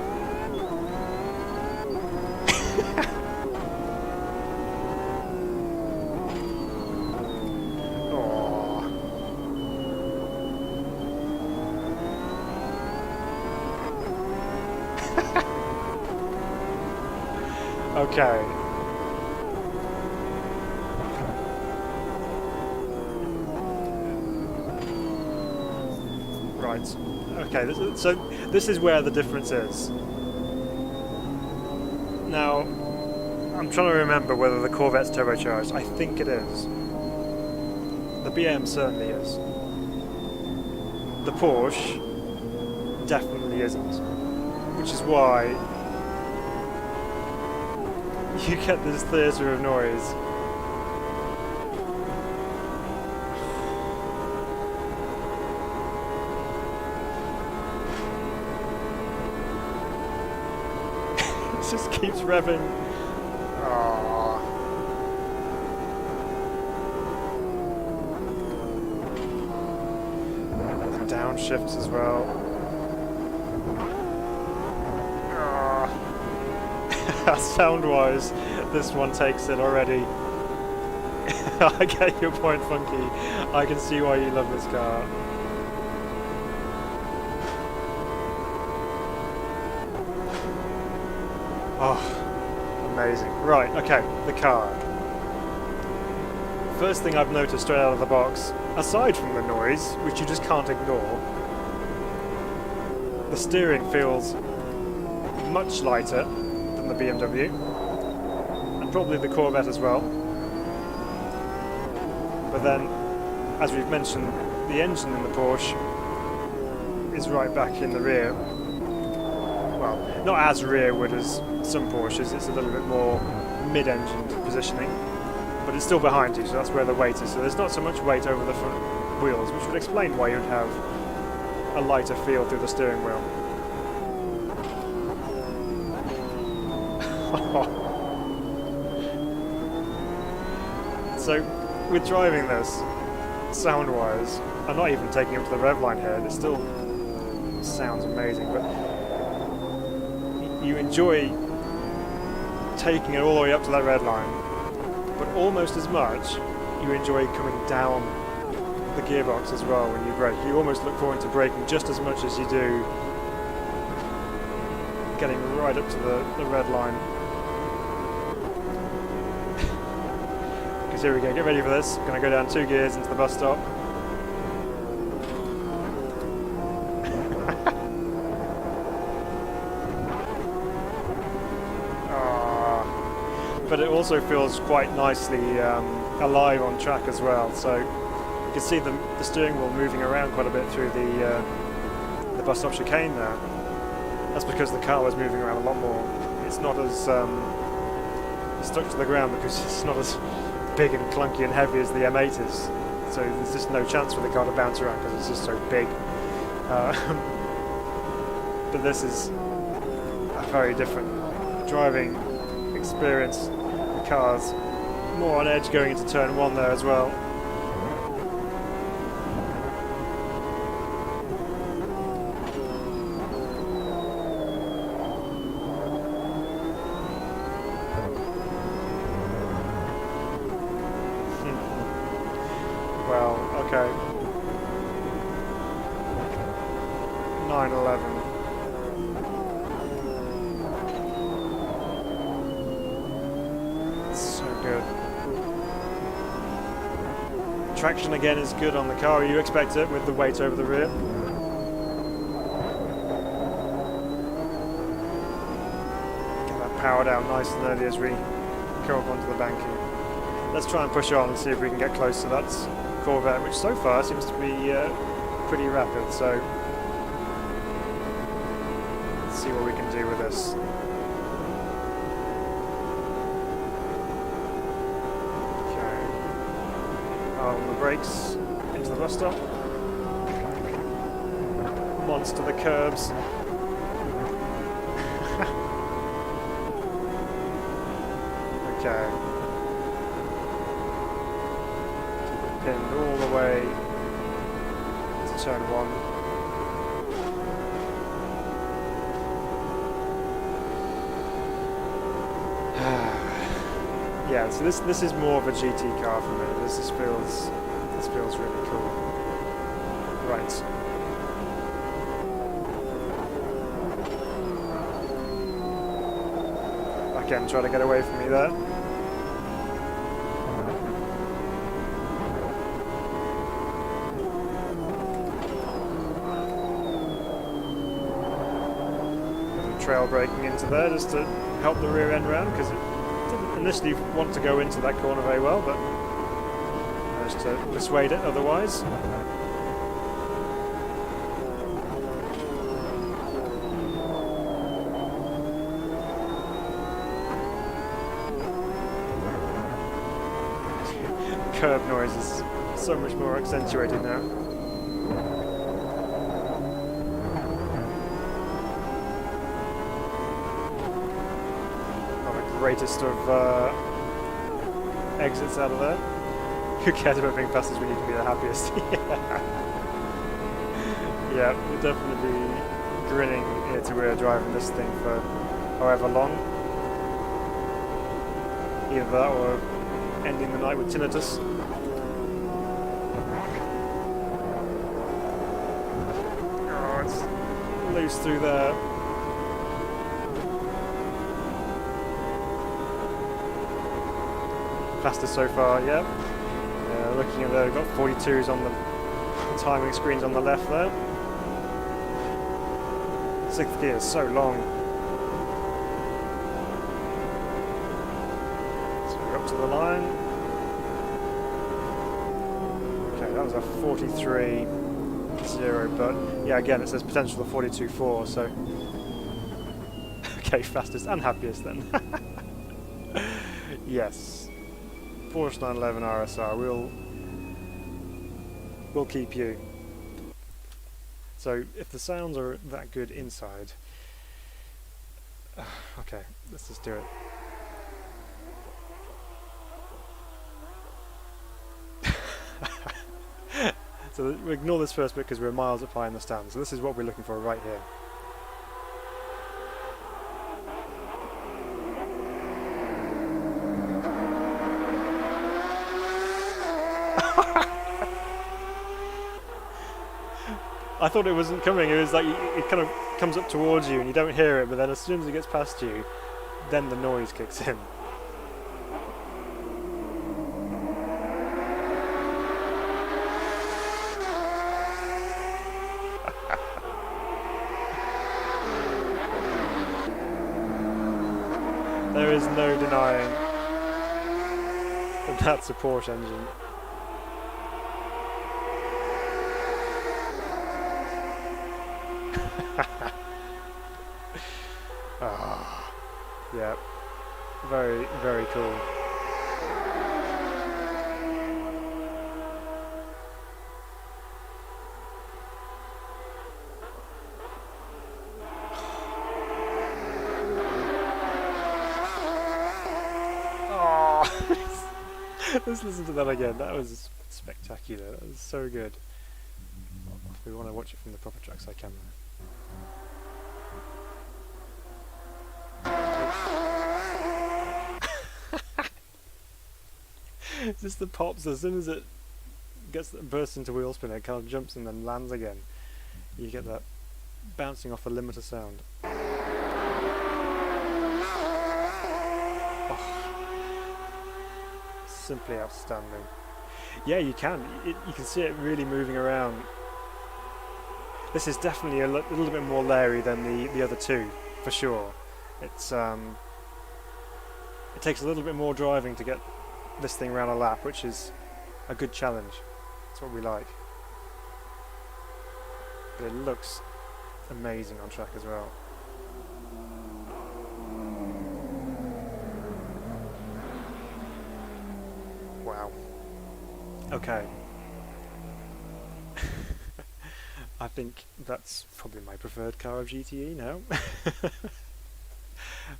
Okay. Right. Okay, so this is where the difference is. Now, I'm trying to remember whether the Corvette's turbocharged. I think it is. The BM certainly is. The Porsche definitely isn't. Which is why you get this theatre of noise. It just keeps revving. Aww. Downshifts as well. Sound-wise, this one takes it already. I get your point, Funky. I can see why you love this car. Oh, amazing. Right, okay, the car. First thing I've noticed straight out of the box, aside from the noise, which you just can't ignore, the steering feels much lighter than the BMW, and probably the Corvette as well. But then, as we've mentioned, the engine in the Porsche is right back in the rear. Well, not as rearward as some Porsches, it's a little bit more mid-engined positioning, but it's still behind you, so that's where the weight is. So there's not so much weight over the front wheels, which would explain why you'd have a lighter feel through the steering wheel. So, with driving this, sound-wise, I'm not even taking it to the rev line here, it still sounds amazing, but you enjoy taking it all the way up to that red line, but almost as much you enjoy coming down the gearbox as well when you brake. You almost look forward to braking just as much as you do getting right up to the red line. Because here we go, get ready for this. Going to go down 2 gears into the bus stop. But it also feels quite nicely alive on track as well. So you can see the steering wheel moving around quite a bit through the bus stop chicane there. That's because the car was moving around a lot more. It's not as stuck to the ground because it's not as big and clunky and heavy as the M8 is. So there's just no chance for the car to bounce around because it's just so big. But this is a very different driving experience. The car's more on edge going into turn 1 there as well. Well, okay. 911. So good. Traction again is good on the car. You expect it with the weight over the rear. Get that powered out nice and early as we go up onto the banking. Let's try and push on and see if we can get close to that Corvette, which so far seems to be pretty rapid, so let's see what we can do with this. Okay. On the brakes, into the bus stop. Monster the curbs. Okay. Pinned all the way to turn 1. Yeah, so this is more of a GT car for me. This feels really cool. Right. I Again, try to get away from me there. Trail braking into there just to help the rear end round, because it didn't initially want to go into that corner very well, but managed to persuade it otherwise. Curb noise is so much more accentuated now. Greatest of exits out of there. Who cares about being fastest? We need to be the happiest. Yeah, we're definitely grinning ear to ear driving this thing for however long. Either that or ending the night with tinnitus. Oh, it's loose through there. Fastest so far, yeah. Looking at there, we've got 42s on the timing screens on the left there. 6th gear is so long. So we're up to the line. Okay, that was a 43.0, but yeah, again, it says potential for 42.4, so. Okay, fastest and happiest then. Yes. Porsche 911 RSR, we'll keep you. So if the sounds are that good inside, okay, let's just do it. So we ignore this first bit because we're miles up high in the stand. So this is what we're looking for right here. I thought it wasn't coming. It was like it kind of comes up towards you and you don't hear it, but then as soon as it gets past you, then the noise kicks in. There is no denying that that's a Porsche engine. Oh, yeah, very, very cool. Oh, let's listen to that again. That was spectacular. That was so good. If we want to watch it from the proper trackside camera. Just the pops, as soon as it bursts into wheel spin, it kind of jumps and then lands again. You get that bouncing off the limiter sound. Oh, simply outstanding. Yeah, you can. You can see it really moving around. This is definitely a little bit more leery than the other two, for sure. It's it takes a little bit more driving to get this thing around a lap, which is a good challenge. That's what we like. But it looks amazing on track as well. Wow. Okay. I think that's probably my preferred car of GTE now.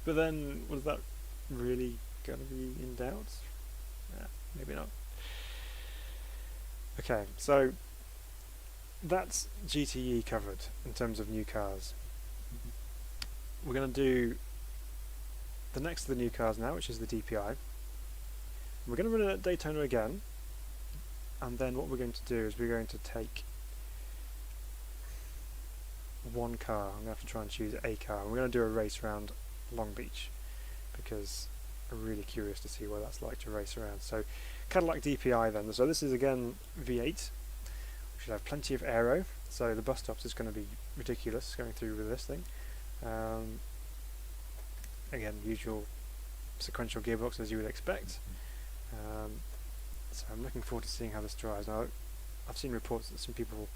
But then, was that really going to be in doubt? Yeah, maybe not. Okay, so that's GTE covered in terms of new cars. We're going to do the next of the new cars now, which is the DPi. We're going to run it at Daytona again, and then what we're going to do is we're going to take one car. I'm going to have to try and choose a car. We're going to do a race around Long Beach. because I'm really curious to see what that's like to race around. So Cadillac DPi then. So this is again V8. We should have plenty of aero, so the bus stops is going to be ridiculous going through with this thing. Again, usual sequential gearbox as you would expect. So I'm looking forward to seeing how this drives. Now, I've seen reports that some people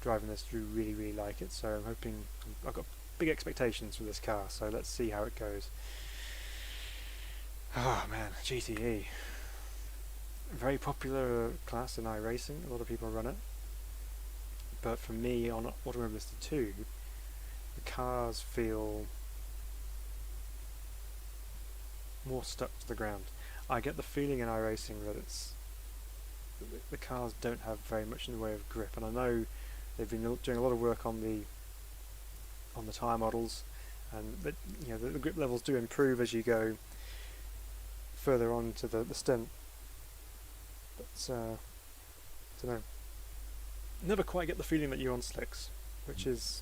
driving this do really like it, so I'm hoping. I've got big expectations for this car, so let's see how it goes. Oh man, GTE. Very popular class in iRacing, a lot of people run it. But for me, on Automobilista 2, the cars feel more stuck to the ground. I get the feeling in iRacing that the cars don't have very much in the way of grip, and I know they've been doing a lot of work on the tyre models, and the grip levels do improve as you go further on to the stint. But I don't know. Never quite get the feeling that you're on slicks, which is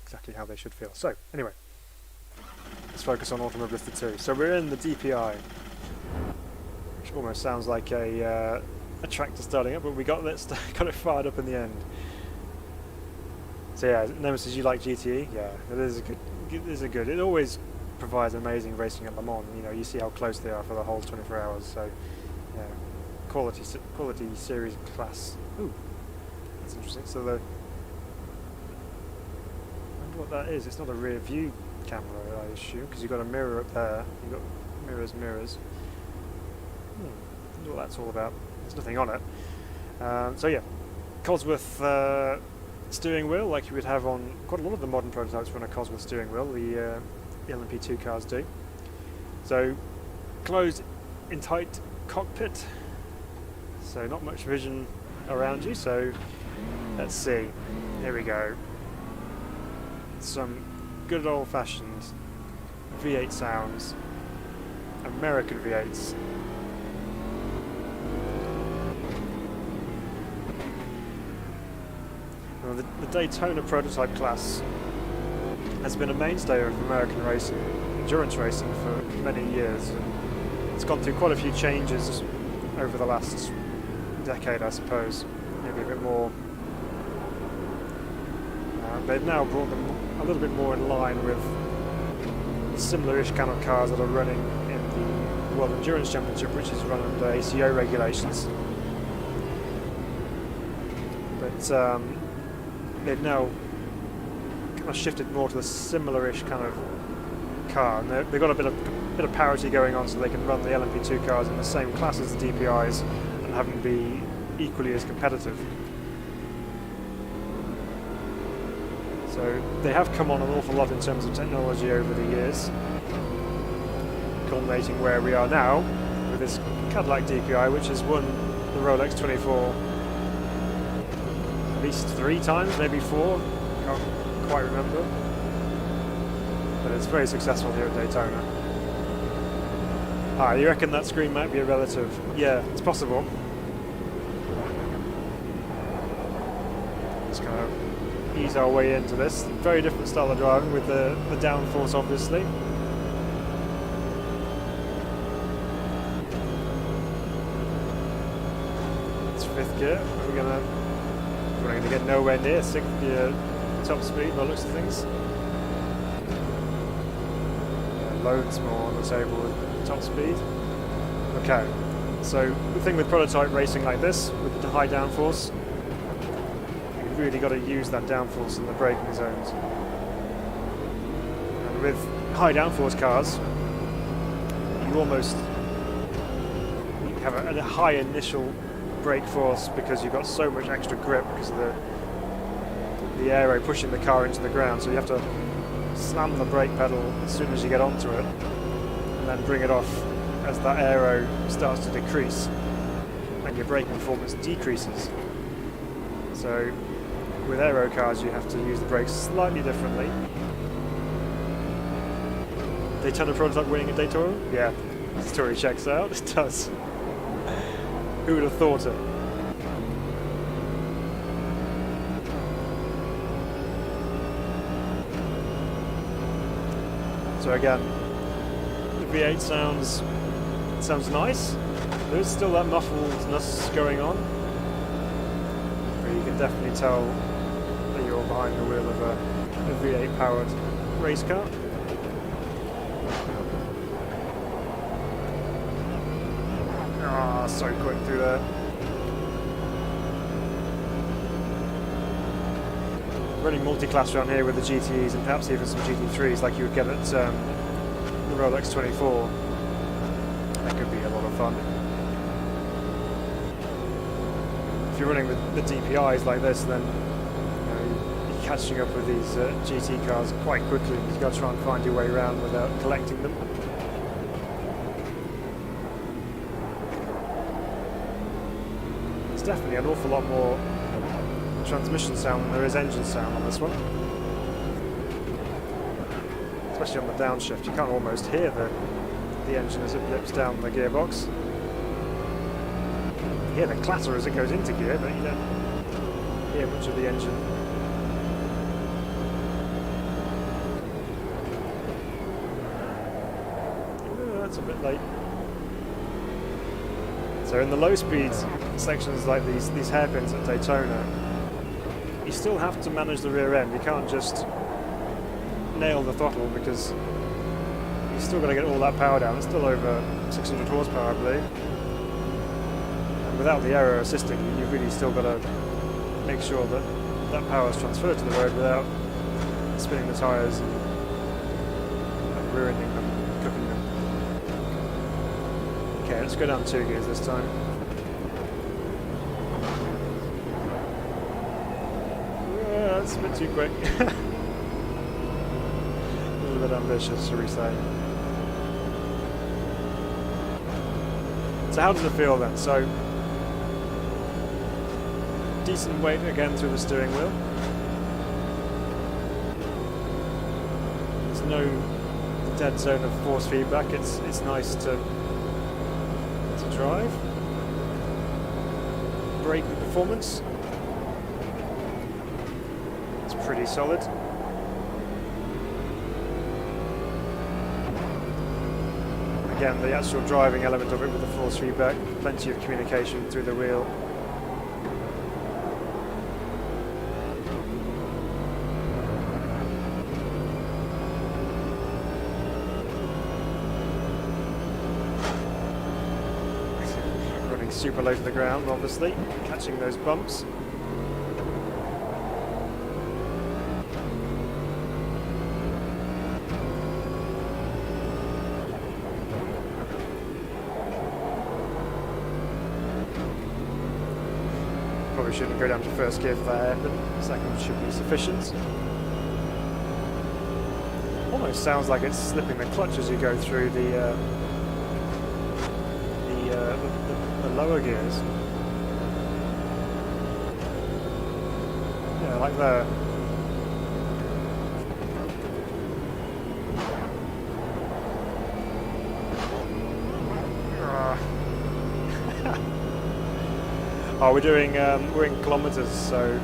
exactly how they should feel. So anyway, let's focus on Automobilista 2. So we're in the DPi, which almost sounds like a tractor starting up, but we got it fired up in the end. So yeah, Nemesis, you like GTE? Yeah, it is good. It always provides amazing racing at Le Mans. You see how close they are for the whole 24 hours. So yeah, quality series class. Ooh, that's interesting. So I wonder what that is. It's not a rear view camera, I assume, because you've got a mirror up there. You've got mirrors. I wonder what that's all about. There's nothing on it. So yeah, Cosworth steering wheel, like you would have on quite a lot of the modern prototypes run a Cosworth steering wheel. The LMP2 cars do. So closed in tight cockpit. So not much vision around you. So let's see. Here we go. Some good old-fashioned V8 sounds. American V8s. Well, the Daytona prototype class has been a mainstay of American racing, endurance racing, for many years. And it's gone through quite a few changes over the last decade, I suppose, maybe a bit more. They've now brought them a little bit more in line with the similar-ish kind of cars that are running in the World Endurance Championship, which is run under ACO regulations. But they've now kind of shifted more to the similar-ish kind of car, and they've got a bit of parity going on, so they can run the LMP2 cars in the same class as the DPIs and have them be equally as competitive. So they have come on an awful lot in terms of technology over the years, culminating where we are now with this Cadillac DPi, which has won the Rolex 24 at least 3 times, maybe 4, can't quite remember, but it's very successful here at Daytona. You reckon that screen might be a relative? Yeah, it's possible. Just kind of ease our way into this. Very different style of driving with the downforce, obviously. It's 5th gear. We're going to get nowhere near 6th gear top speed by the looks of things. Loads more on the table with top speed. Okay, so the thing with prototype racing like this, with the high downforce, you've really got to use that downforce in the braking zones. And with high downforce cars, you have a high initial brake force because you've got so much extra grip because of the aero pushing the car into the ground, so you have to slam the brake pedal as soon as you get onto it and then bring it off as that aero starts to decrease and your braking performance decreases. So with aero cars you have to use the brakes slightly differently. Daytona prototype winning at Daytona? Yeah, the story checks out, it does. Who would have thought it? So again, V8 sounds nice. There is still that muffledness going on, but you can definitely tell that you're behind the wheel of a V8 powered race car. Ah, so quick through there. Running multi-class around here with the GTEs and perhaps even some GT3s like you would get at the Rolex 24. That could be a lot of fun. If you're running the DPIs like this, then you're catching up with these GT cars quite quickly. You've got to try and find your way around without collecting them. There's definitely an awful lot more transmission sound than there is engine sound on this one. Especially on the downshift, you can't almost hear the engine as it blips down the gearbox. You hear the clatter as it goes into gear, but you don't hear much of the engine. That's a bit late. So in the low speed sections like these hairpins at Daytona, you still have to manage the rear end. You can't just nail the throttle because you've still got to get all that power down. It's still over 600 horsepower, I believe. And without the aero assisting, you've really still got to make sure that that power is transferred to the road without spinning the tyres and ruining them, cooking them. Okay, let's go down 2 gears this time. That's a bit too quick. A little bit ambitious, shall we say. So how does it feel then? So, decent weight again through the steering wheel. There's no dead zone of force feedback. It's nice to drive. Braking performance. Pretty solid. Again, the actual driving element of it with the force feedback, plenty of communication through the wheel. Running super low to the ground, obviously, catching those bumps. Probably shouldn't go down to first gear for that hairpin. Second should be sufficient. Almost sounds like it's slipping the clutch as you go through the lower gears. Yeah, like there. Oh, we're in kilometres, so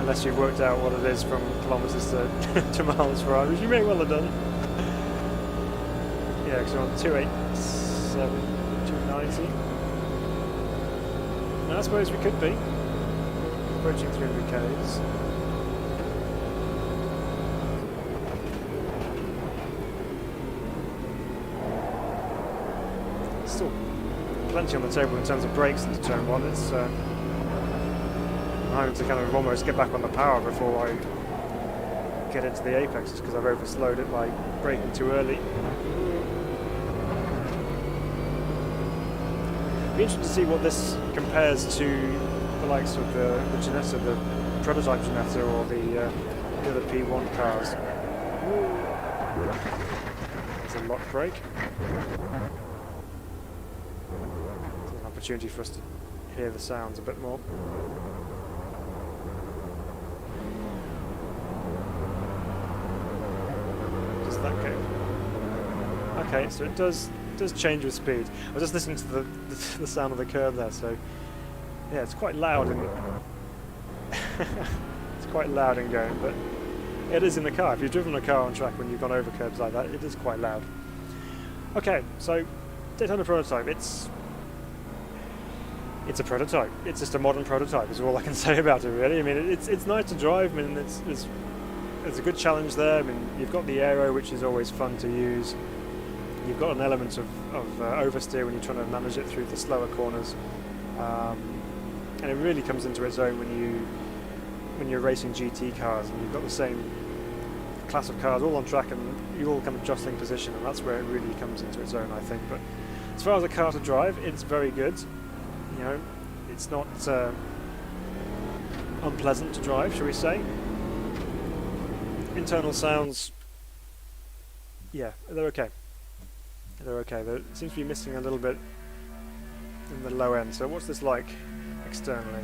unless you've worked out what it is from kilometres to miles per hour, which you may well have done. Yeah, because we're on 287, 290. And I suppose we could be approaching 300 k's. Still plenty on the table in terms of brakes into turn 1. It's I'm having to kind of almost get back on the power before I get into the apex, because I've overslowed it by braking too early. It'd be interesting to see what this compares to the likes of the Ginetta, the prototype Ginetta, or the other P1 cars. There's a lock brake. Opportunity for us to hear the sounds a bit more. Does that go? Okay, so it does change with speed. I was just listening to the sound of the curb there, so yeah, it's quite loud and it's quite loud in going, but it is in the car. If you've driven a car on track when you've gone over curbs like that, it is quite loud. Okay, so Daytona prototype. It's a prototype. It's just a modern prototype. Is all I can say about it, really. I mean, it's nice to drive. I mean, it's a good challenge there. I mean, you've got the aero, which is always fun to use. You've got an element of oversteer when you're trying to manage it through the slower corners, and it really comes into its own when you're racing GT cars and you've got the same class of cars all on track and you all kind of jostling position, and that's where it really comes into its own, I think. But as far as a car to drive, it's very good. You know, it's not unpleasant to drive, shall we say. Internal sounds, yeah, they're okay. They're okay. They seems to be missing a little bit in the low end. So what's this like externally?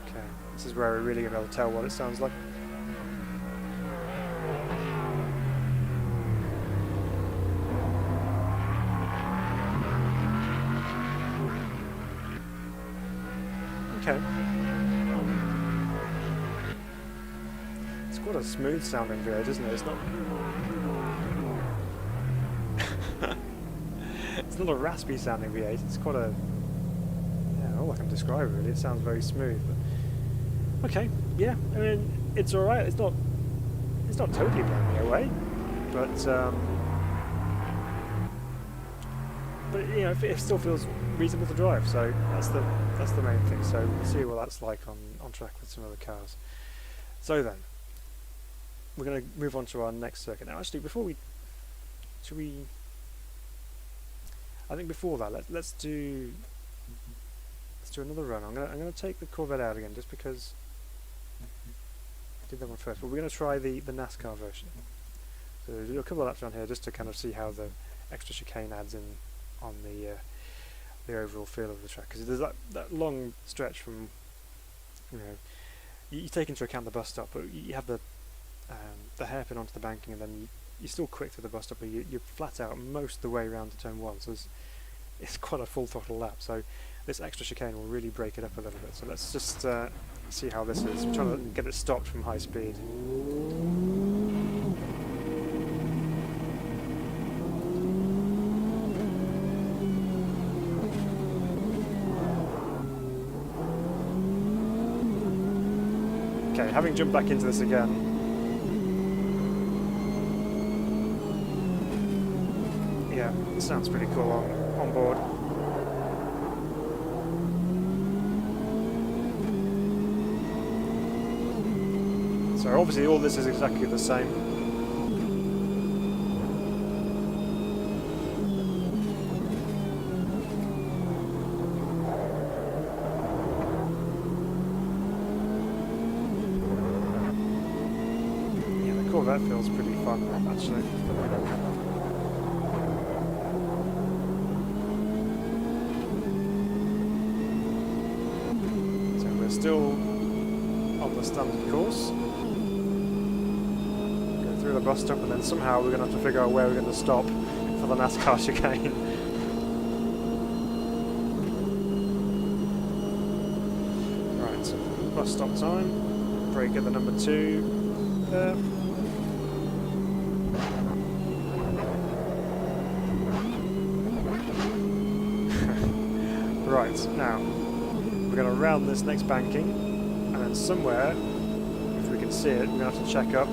Okay, this is where we're really going to be able to tell what it sounds like. Okay. It's quite a smooth sounding V8, isn't it? It's not it's not a raspy sounding V8, it's quite a, yeah, all I can describe it really. It sounds very smooth. But okay, yeah, I mean, it's alright. It's not totally blowing me away, but you know, it still feels reasonable to drive, so that's the main thing. So we'll see what that's like on track with some other cars. So then, we're going to move on to our next circuit. Now actually, before we, I think before that, let's do another run. I'm gonna take the Corvette out again, just because I did that one first, but we're going to try the NASCAR version. So we'll do a couple of laps around here just to kind of see how the extra chicane adds in on the overall feel of the track, because there's that long stretch from, you know, you take into account the bus stop, but you have the hairpin onto the banking, and then you're still quick through the bus stop, but you're flat out most of the way around to turn one, so it's quite a full throttle lap. So this extra chicane will really break it up a little bit. So let's just see how this is. We're trying to get it stopped from high speed. Okay, having jumped back into this again, yeah, it sounds pretty cool on board. So obviously all this is exactly the same. Corvette feels pretty fun, actually. So we're still on the standard course. Go through the bus stop, and then somehow we're going to have to figure out where we're going to stop for the NASCAR chicane. Right, so bus stop time. Brake at the number 2 there. Right, now we're going to round this next banking, and then somewhere, if we can see it, we're going to have to check up.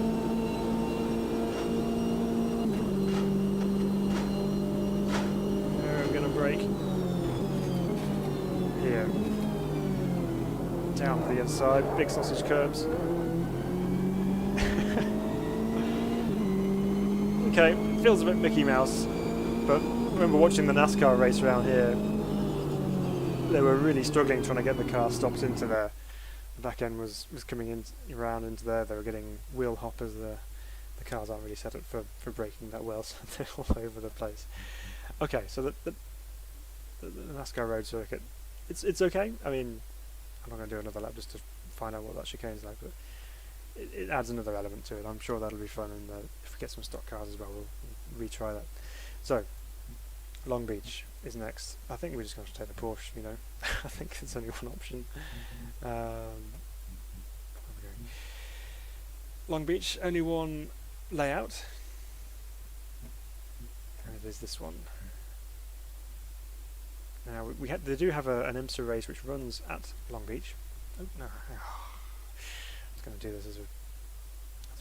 We're going to brake here, down to the inside, big sausage curbs. Okay, feels a bit Mickey Mouse, but I remember watching the NASCAR race around here. They were really struggling trying to get the car stopped into there. The back end was coming in around into there. They were getting wheel hoppers. The cars aren't really set up for braking that well, so they're all over the place. Okay, so the NASCAR road circuit, it's okay. I mean, I'm not going to do another lap just to find out what that chicane's like, but it adds another element to it. I'm sure that'll be fun, and if we get some stock cars as well, we'll retry that. So, Long Beach is next. I think we're just going to take the Porsche, you know. I think it's only one option. Long Beach, only one layout, and it is this one. Now they do have an IMSA race which runs at Long Beach. Oh no, I was going to do this as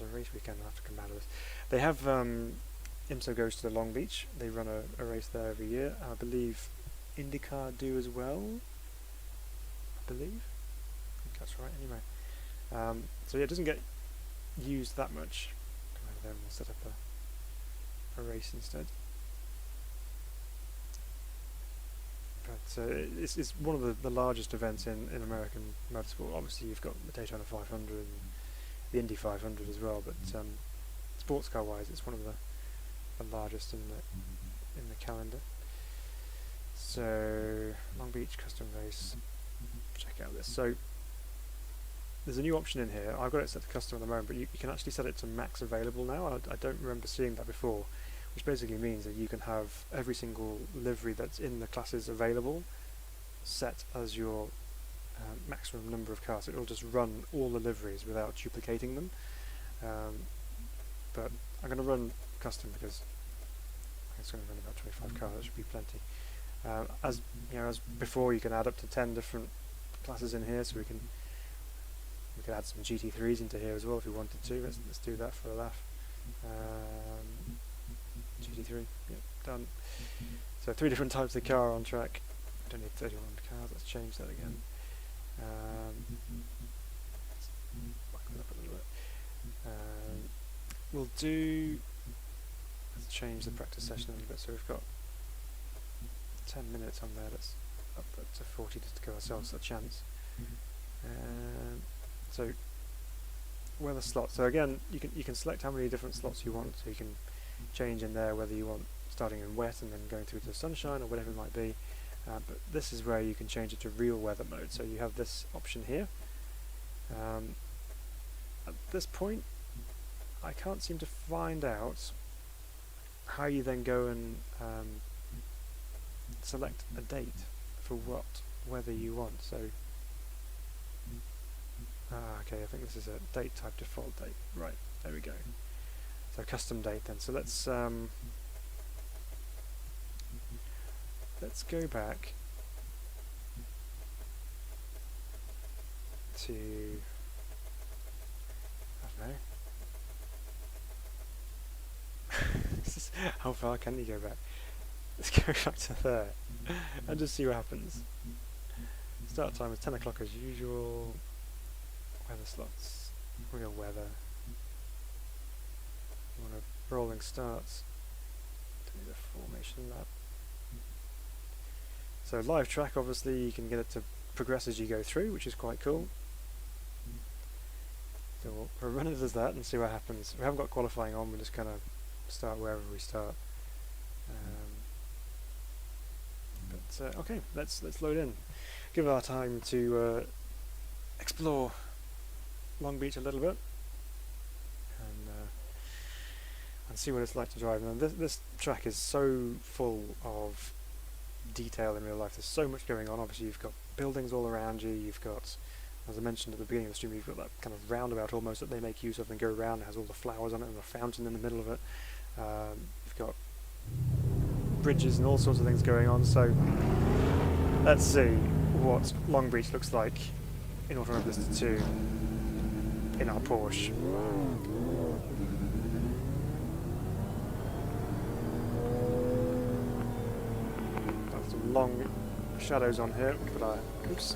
a race weekend. I'll have to come out of this. They have IMSA goes to the Long Beach. They run a race there every year. I believe IndyCar do as well. I think that's right. Anyway, so yeah, it doesn't get used that much. Come over there and we'll set up a race instead. But it's one of the largest events in American motorsport. Obviously, you've got the Daytona 500 and the Indy 500 as well. But sports car wise, it's one of the largest in the calendar. So Long Beach custom race. Check out this. So there's a new option in here. I've got it set to custom at the moment, but you can actually set it to max available now. I don't remember seeing that before, which basically means that you can have every single livery that's in the classes available set as your maximum number of cars. It'll just run all the liveries without duplicating them. But I'm going to run custom because it's going to run about 25 cars. That should be plenty. As you know, as before, you can add up to 10 different classes in here, so we could add some GT3s into here as well if we wanted to. Let's do that for a laugh. GT3, yep, done. So 3 different types of car on track. I don't need 31 cars. Let's change that again. Let's back that up a little bit. We'll do. Let's change the practice session a little bit. So we've got 10 minutes on there. Let's up that to 40 just to give ourselves a chance. So weather slots. So again, you can select how many different slots you want. So you can change in there whether you want starting in wet and then going through to sunshine or whatever it might be. But this is where you can change it to real weather mode. So you have this option here. At this point, I can't seem to find out how you then go and select a date for what weather you want. So okay, I think this is a date type default date. Right, there we go. So custom date then. So let's go back to, I don't know. This is, how far can you go back? Let's go back to there and just see what happens. Start time is 10 o'clock as usual. Weather slots. Real weather. You want a rolling starts. Do the formation lap. So live track, obviously you can get it to progress as you go through, which is quite cool. So we'll run it as that and see what happens. We haven't got qualifying on, we're just going to start wherever we start. Okay, let's load in. Give our time to explore Long Beach a little bit and see what it's like to drive. And this track is so full of detail in real life. There's so much going on. Obviously you've got buildings all around you, you've got, as I mentioned at the beginning of the stream, you've got that kind of roundabout almost that they make use of and go around. It has all the flowers on it and a fountain in the middle of it. You've got bridges and all sorts of things going on. So let's see what Long Beach looks like in Automobilista 2 in our Porsche. Got some long shadows on here. But oops.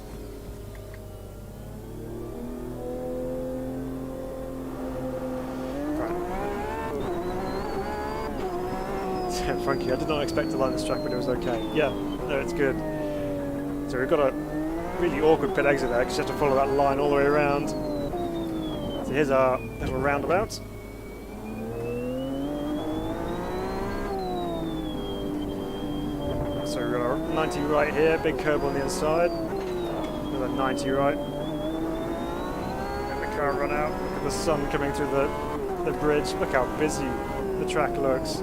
Funky. I did not expect to like this track, but it was okay. Yeah, no, it's good. So we've got a really awkward pit exit there because you have to follow that line all the way around. So here's our little roundabout. So we've got a 90 right here, big curb on the inside. Another 90 right. And the car run out. the sun coming through the bridge. Look how busy the track looks. I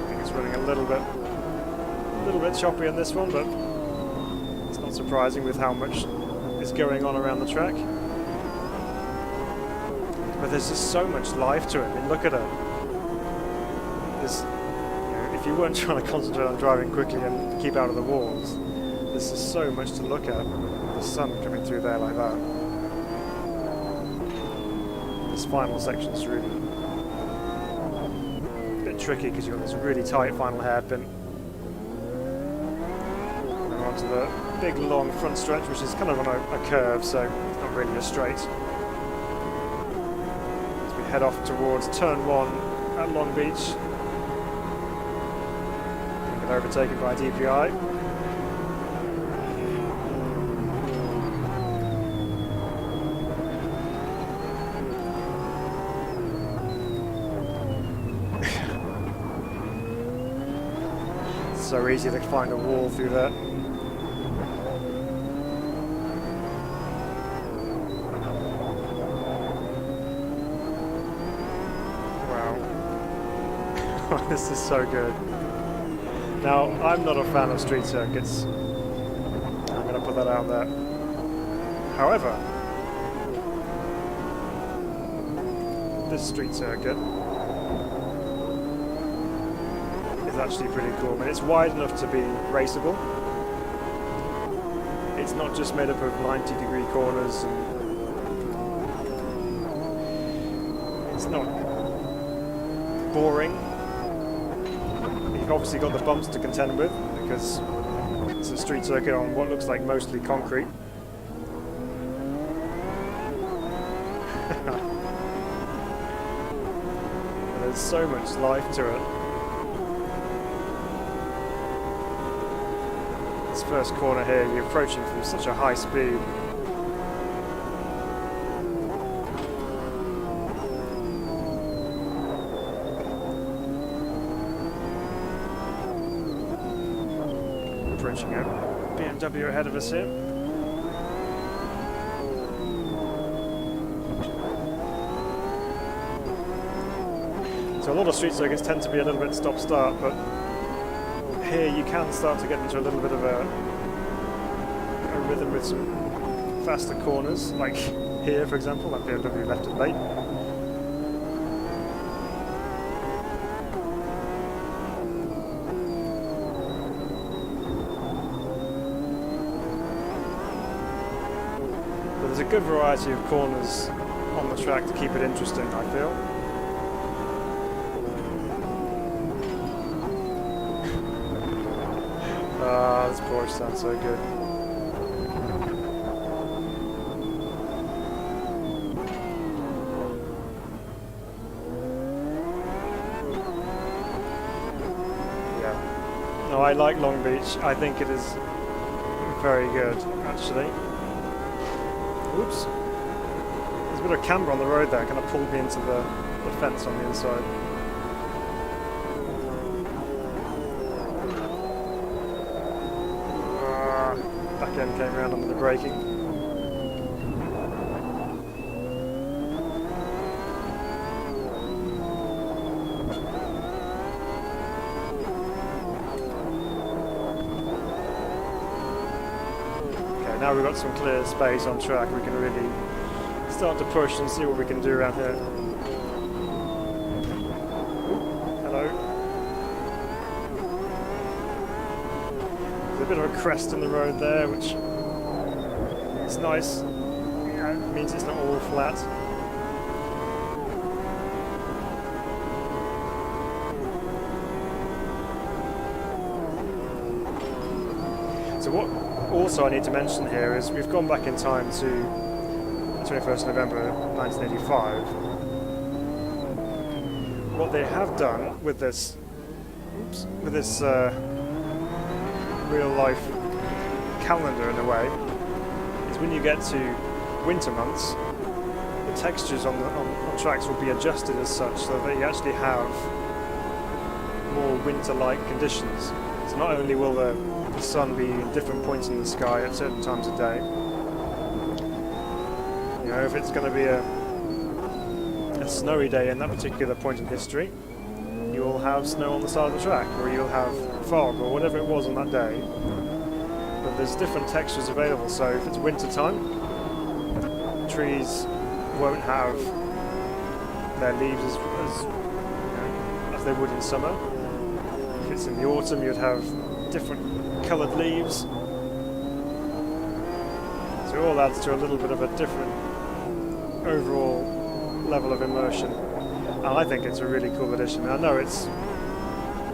think it's running a little bit choppy on this one, but it's not surprising with how much is going on around the track. But there's just so much life to it. I mean, look at her. There's, if you weren't trying to concentrate on driving quickly and keep out of the walls, there's just so much to look at. The sun coming through there like that. This final section's really a bit tricky because you've got this really tight final hairpin. And then onto the big long front stretch, which is kind of on a curve, so it's not really a straight. As we head off towards turn 1 at Long Beach. We get overtaken by DPi. So easy to find a wall through there. Wow. This is so good. Now, I'm not a fan of street circuits. I'm going to put that out there. However, this street circuit actually pretty cool. I mean, it's wide enough to be raceable. It's not just made up of 90-degree corners, and it's not boring. You've obviously got the bumps to contend with because it's a street circuit on what looks like mostly concrete. There's so much life to it. First corner here, you're approaching from such a high speed. Approaching a BMW ahead of us here. So a lot of street circuits tend to be a little bit stop-start, but here you can start to get into a little bit of a rhythm with some faster corners, like here for example, that BMW left it late. But there's a good variety of corners on the track to keep it interesting, I feel. This Porsche sounds so good. Yeah. No, I like Long Beach. I think it is very good, actually. Oops. There's a bit of camber on the road there. Kind of pulled me into the fence on the inside. Came around under the braking. Okay, now we've got some clear space on track, we can really start to push and see what we can do around here. Hello. There's a bit of a crest in the road there, which is nice. Yeah, it means it's not all flat. So what also I need to mention here is we've gone back in time to 21st November 1985. What they have done with this, real life calendar in a way, is when you get to winter months, the textures on tracks will be adjusted as such so that you actually have more winter-like conditions. So not only will the the sun be in different points in the sky at certain times of day. You know, if it's going to be a snowy day in that particular point in history, you'll have snow on the side of the track, or you'll have fog, or whatever it was on that day. But there's different textures available, so if it's winter time, trees won't have their leaves as they would in summer. If it's in the autumn, you'd have different coloured leaves. So it all adds to a little bit of a different overall level of immersion. And I think it's a really cool addition. I know it's, you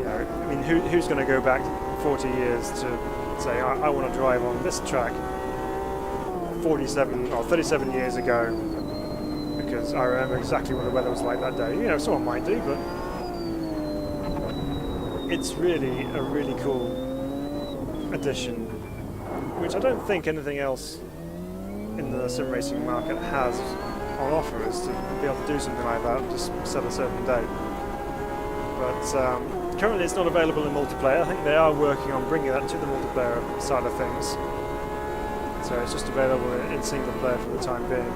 know, I mean, who's going to go back 40 years to say, I want to drive on this track 47 or 37 years ago because I remember exactly what the weather was like that day. You know, someone might do, but it's really a really cool addition, which I don't think anything else in the sim racing market has on offer, is to be able to do something like that and just set a certain date. But currently it's not available in multiplayer. I think they are working on bringing that to the multiplayer side of things. So it's just available in single player for the time being.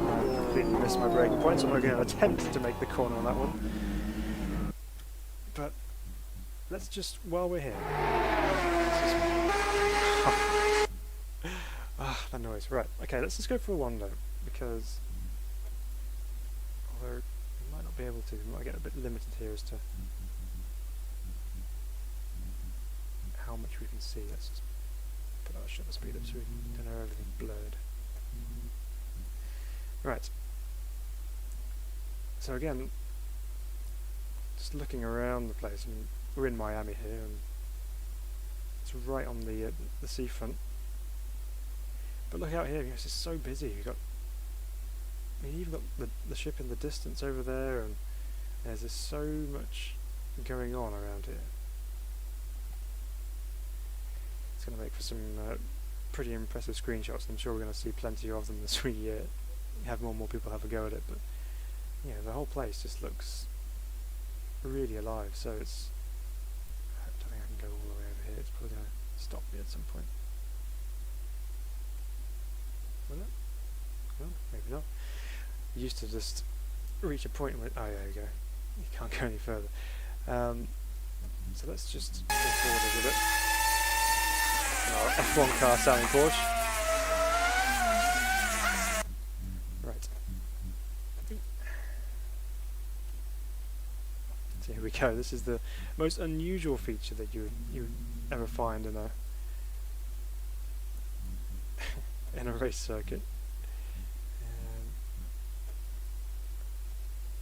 I completely missed my braking point, so I'm not going to attempt to make the corner on that one. But let's just, while we're here... that noise. Right, okay, let's just go for a wander, because although we might not be able to, we might get a bit limited here as to how much we can see. Let's just put our shutter speed up so we don't have everything blurred. Right. So again, just looking around the place, I mean, we're in Miami here, and it's right on the seafront. But look out here, it's just so busy. You've got, I mean, you've got the ship in the distance over there, and there's just so much going on around here. It's going to make for some pretty impressive screenshots. I'm sure we're going to see plenty of them as we have more and more people have a go at it. But yeah, the whole place just looks really alive. So it's, I don't think I can go all the way over here. It's probably going to stop me at some point. Will it? Well, maybe not. You used to just reach a point where, oh yeah, there you go. You can't go any further. So let's just go forward a little bit. Our F1 car sounding Porsche. Right. So here we go. This is the most unusual feature that you would ever find in a in a race circuit.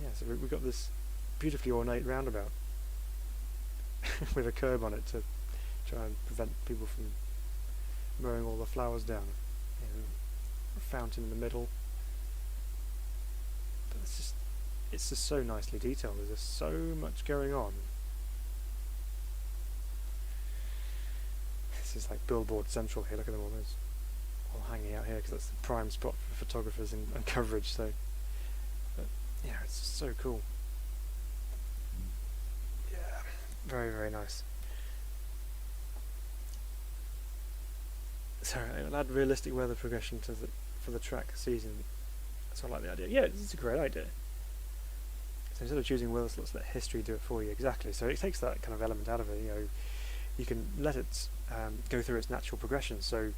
Yeah, so we've got this beautifully ornate roundabout with a curb on it to try and prevent people from mowing all the flowers down. A fountain in the middle. But it's just so nicely detailed. There's just so much going on. This is like billboard central here. Look at them all hanging out here, because that's the prime spot for photographers and coverage. So, but yeah, it's just so cool. Yeah, very, very nice. So it'll add realistic weather progression to for the track season. So I like the idea. Yeah, it's a great idea. So instead of choosing weather slots, let history do it for you. Exactly. So it takes that kind of element out of it. You know, you can let it go through its natural progression. So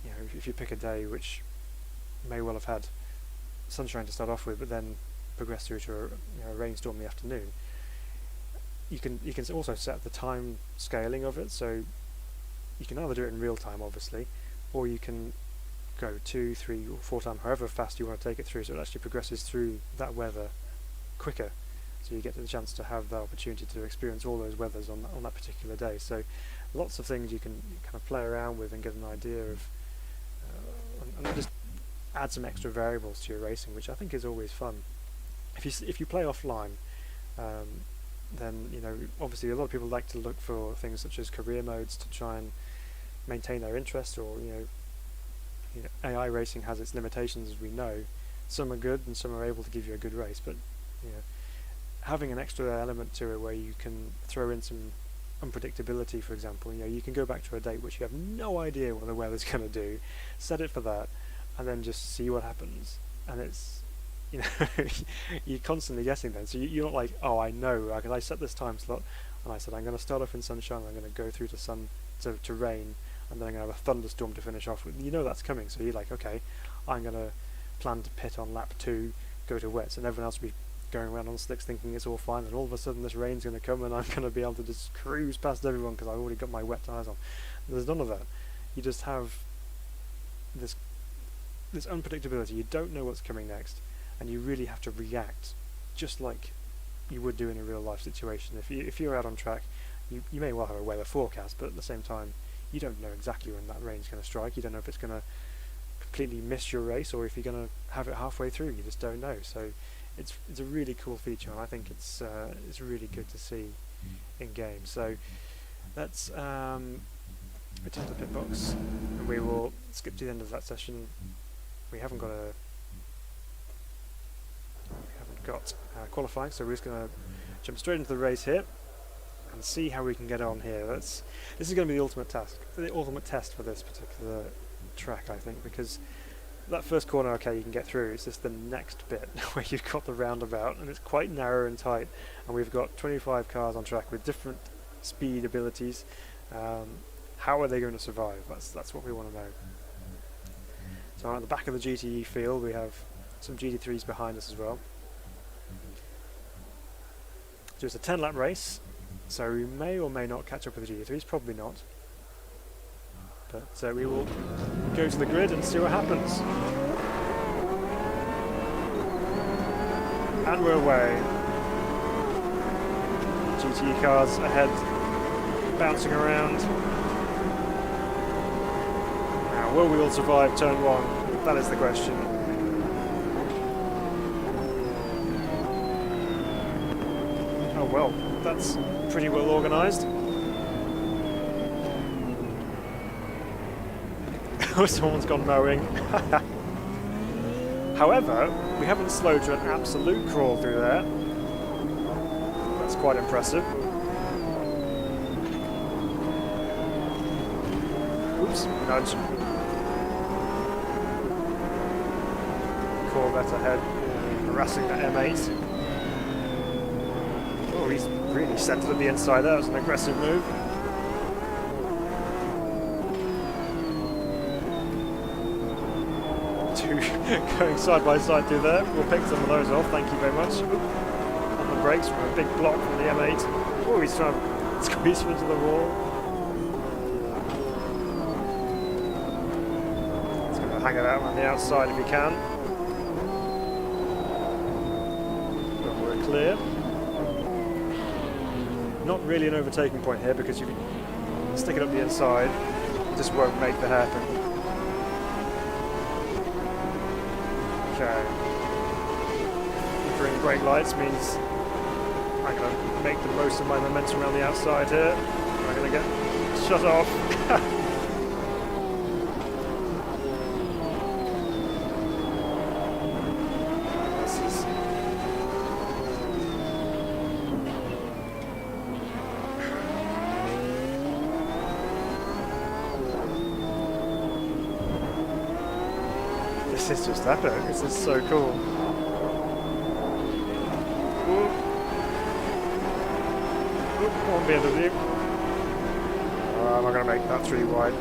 you know, if you pick a day which may well have had sunshine to start off with, but then progress through to a rainstorm in the afternoon, you can also set the time scaling of it. So you can either do it in real time, obviously, or you can go 2, 3, or 4 times, however fast you want to take it through, so it actually progresses through that weather quicker. So you get the chance to have the opportunity to experience all those weathers on that particular day. So lots of things you can kind of play around with and get an idea of, and just add some extra variables to your racing, which I think is always fun. If you play offline, then you know, obviously a lot of people like to look for things such as career modes to try and maintain their interest, or you know, AI racing has its limitations, as we know. Some are good and some are able to give you a good race, but you know, having an extra element to it where you can throw in some unpredictability, for example. You can go back to a date which you have no idea what the weather's going to do, set it for that, and then just see what happens. And it's, you're constantly guessing then. So you're not like, oh, I know, because I set this time slot, and I said I'm going to start off in sunshine, I'm going to go through to to rain, and then I'm going to have a thunderstorm to finish off with. That's coming, so you're like, okay, I'm going to plan to pit on lap 2, go to wets, and everyone else will be going around on slicks thinking it's all fine, and all of a sudden this rain's going to come and I'm going to be able to just cruise past everyone because I've already got my wet tyres on. There's none of that. You just have this unpredictability. You don't know what's coming next, and you really have to react just like you would do in a real life situation. If you're out on track, you may well have a weather forecast, but at the same time you don't know exactly when that rain's going to strike. You don't know if it's going to completely miss your race or if you're going to have it halfway through. You just don't know. So it's a really cool feature, and I think it's really good to see in game. So let's return to the pit box, and we will skip to the end of that session. We haven't got qualifying, so we're just going to jump straight into the race here and see how we can get on here. This is going to be the ultimate test for this particular track, I think, because that first corner, okay, you can get through. It's just the next bit where you've got the roundabout, and it's quite narrow and tight, and we've got 25 cars on track with different speed abilities. How are they going to survive? That's what we want to know. So at the back of the GTE field, we have some GT3s behind us as well. So it's a 10-lap race, so we may or may not catch up with the GT3s, probably not. But we will go to the grid and see what happens. And we're away. GTE cars ahead, bouncing around. Now, will we all survive turn 1? That is the question. Oh well, that's pretty well organised. Someone's gone mowing. However, we haven't slowed to an absolute crawl through there. That's quite impressive. Oops, nudge. Corvette ahead, harassing the M8. Oh, he's really centred at the inside. That was an aggressive move. Going side by side through there. We'll pick some of those off, thank you very much. On the brakes from a big block from the M8. Oh, he's trying to squeeze into the wall. He's going to hang it out on the outside if he can. But we're clear. Not really an overtaking point here because if you stick it up the inside, it just won't make the hairpin. Okay. Entering brake lights means I'm going to make the most of my momentum around the outside here. I'm going to get shut off. This is just epic. This is so cool. Come on, BMW. I'm not going to make that 3 wide.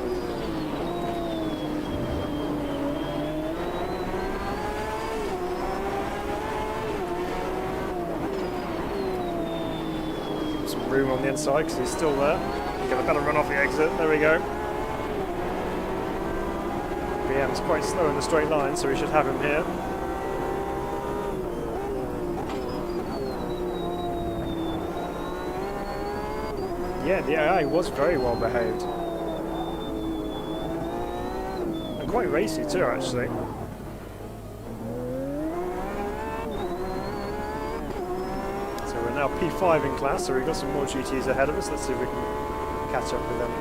Some room on the inside because he's still there. He's got a better run off the exit. There we go. BM's quite slow in the straight line, so we should have him here. Yeah, the AI was very well behaved. And quite racy too, actually. So we're now P5 in class, so we've got some more GTs ahead of us. Let's see if we can catch up with them.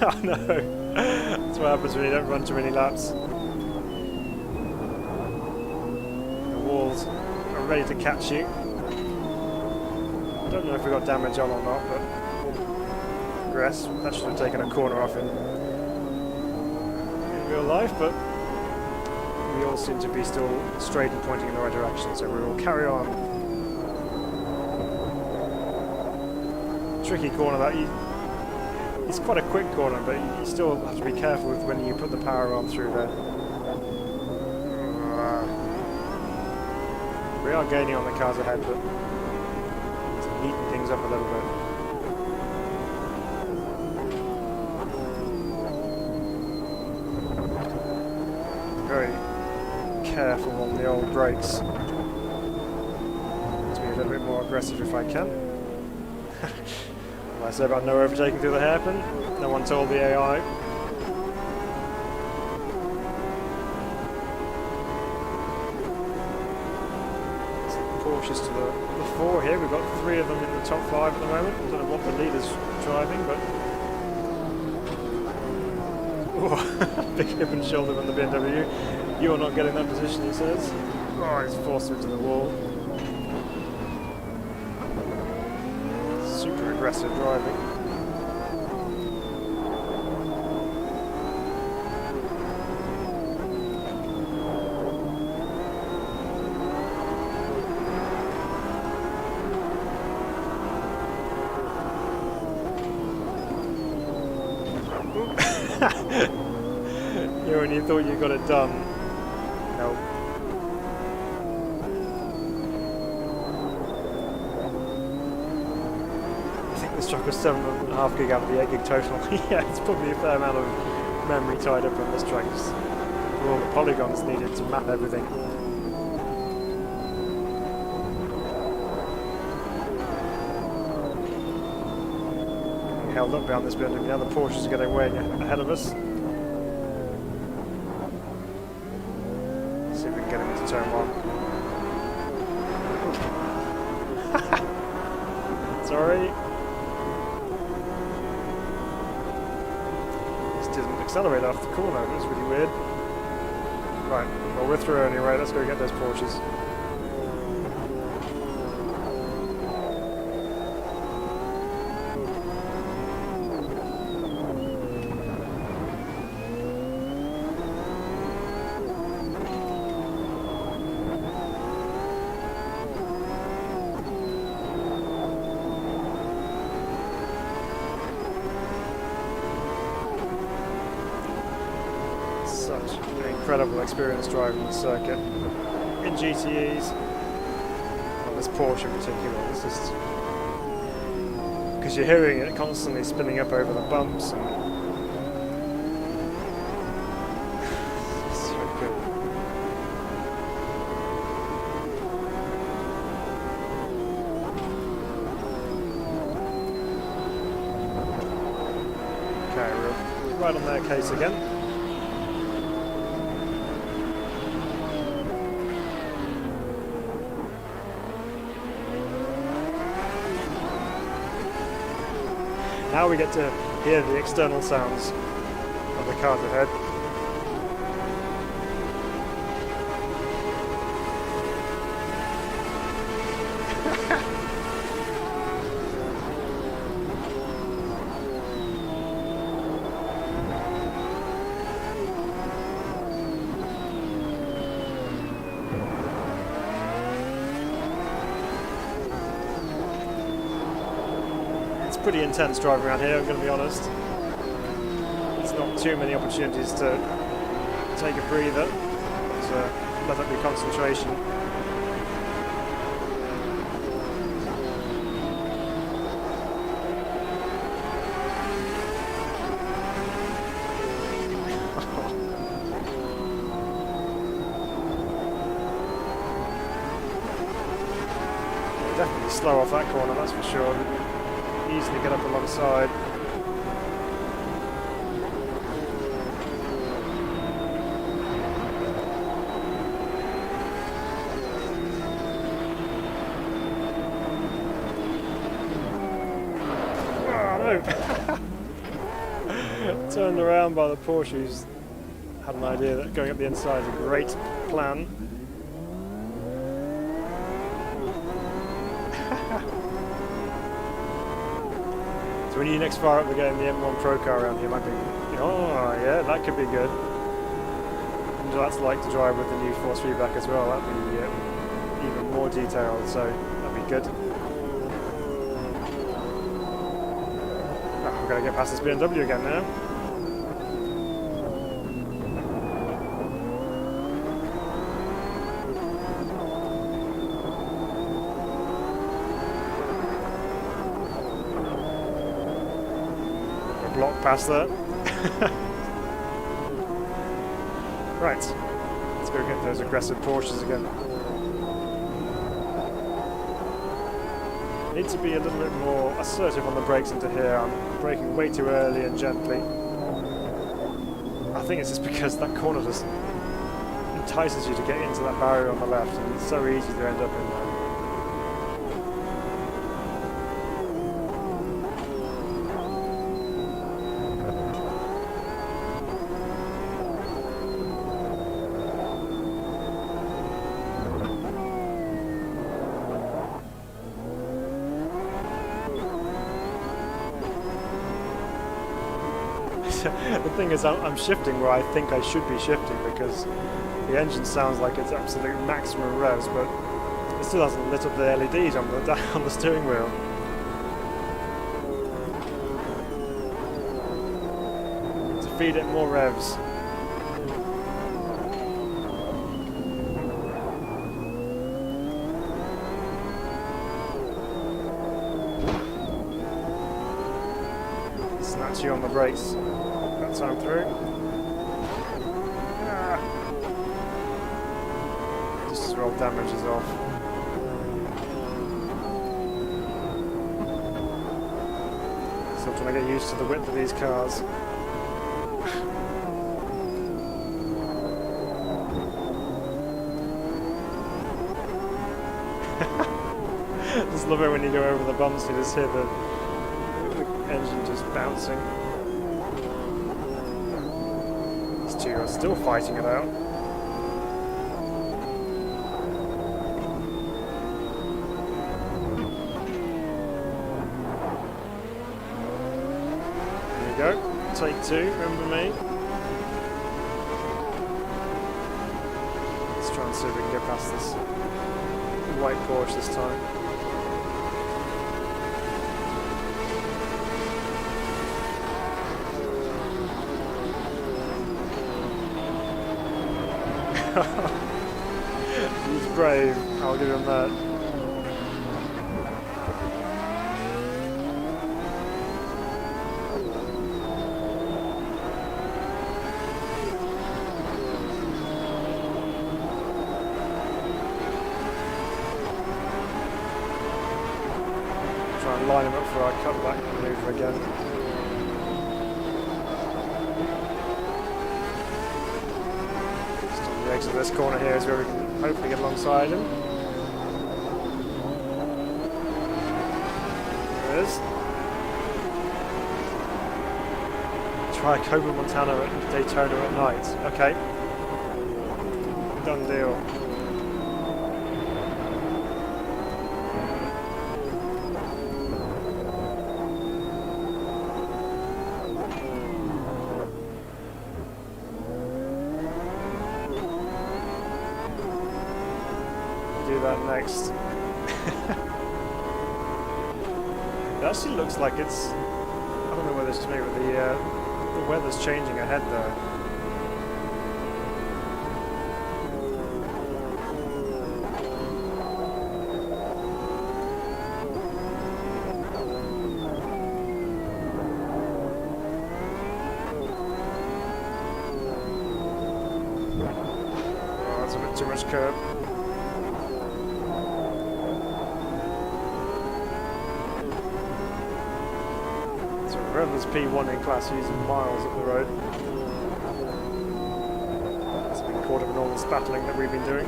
Oh no! That's what happens when you don't run too many laps. The walls are ready to catch you. Don't know if we got damage on or not, but we'll progress. That should have taken a corner off in real life, but we all seem to be still straight and pointing in the right direction, so we will carry on. Tricky corner that it's quite a quick corner, but you still have to be careful with when you put the power on through there. We are gaining on the cars ahead, but it's neaten things up a little bit. Very careful on the old brakes. To be a little bit more aggressive if I can. What I say about no overtaking through the hairpin? No one told the AI. Porsches to the fore here. We've got 3 of them in the top 5 at the moment. I don't know what the leader's driving, but big hip and shoulder from the BMW. You're not getting that position, he says. Oh, he's forced into the wall. Super aggressive driving. When you thought you got it done. Nope. I think this truck was 7.5 gig out of the 8 gig total. Yeah, it's probably a fair amount of memory tied up on this truck. Just all the polygons needed to map everything. We held up behind this building. The other Porsches are getting way ahead of us. Get him into turn 1. Sorry. This didn't accelerate after the corner. It was really weird. Right, well we're through anyway. Let's go get those Porsches. Such an incredible experience driving the circuit in GTEs. Well, this Porsche in particular, it's just because you're hearing it constantly spinning up over the bumps and it's so good. Okay, we're right on their case again. Now we get to hear the external sounds of the cars ahead. Pretty intense driving around here, I'm going to be honest. There's not too many opportunities to take a breather, to let up your concentration. Definitely slow off that corner, that's for sure. Easily get up alongside. Oh no! Turned around by the Porsche, who's had an idea that going up the inside is a great plan. So when you next fire up the game, the M1 Pro car around here might be, oh yeah, that could be good. And that's like to drive with the new force feedback as well. That'd be even more detailed, so that'd be good. Oh, we've got to get past this BMW again now. Block past that. Right, let's go get those aggressive Porsches again. Need to be a little bit more assertive on the brakes into here. I'm braking way too early and gently. I think it's just because that corner just entices you to get into that barrier on the left, and it's so easy to end up in there. The thing is, I'm shifting where I think I should be shifting because the engine sounds like it's absolute maximum revs, but it still hasn't lit up the LEDs on the steering wheel. To feed it more revs. Snatch you on the brakes. Time through. Just as well damage is off. Still trying to get used to the width of these cars. Just love it when you go over the bumps, you just hear the engine just bouncing. Two are still fighting it out. There you go. Take two, remember me. Let's try and see if we can get past this white Porsche this time. He's brave, I'll give him that. Try and line him up for our cutback maneuver again. The exit of this corner here is where we can hopefully get alongside him. There it is. Try Cobra Montana at Daytona at night. Okay. Done deal. Do that next. It actually looks like it's, I don't know whether it's just me, but the weather's changing ahead there. Oh, that's a bit too much curb. Remember, there's P1 in class using miles up the road. It's been caught up in all this battling that we've been doing.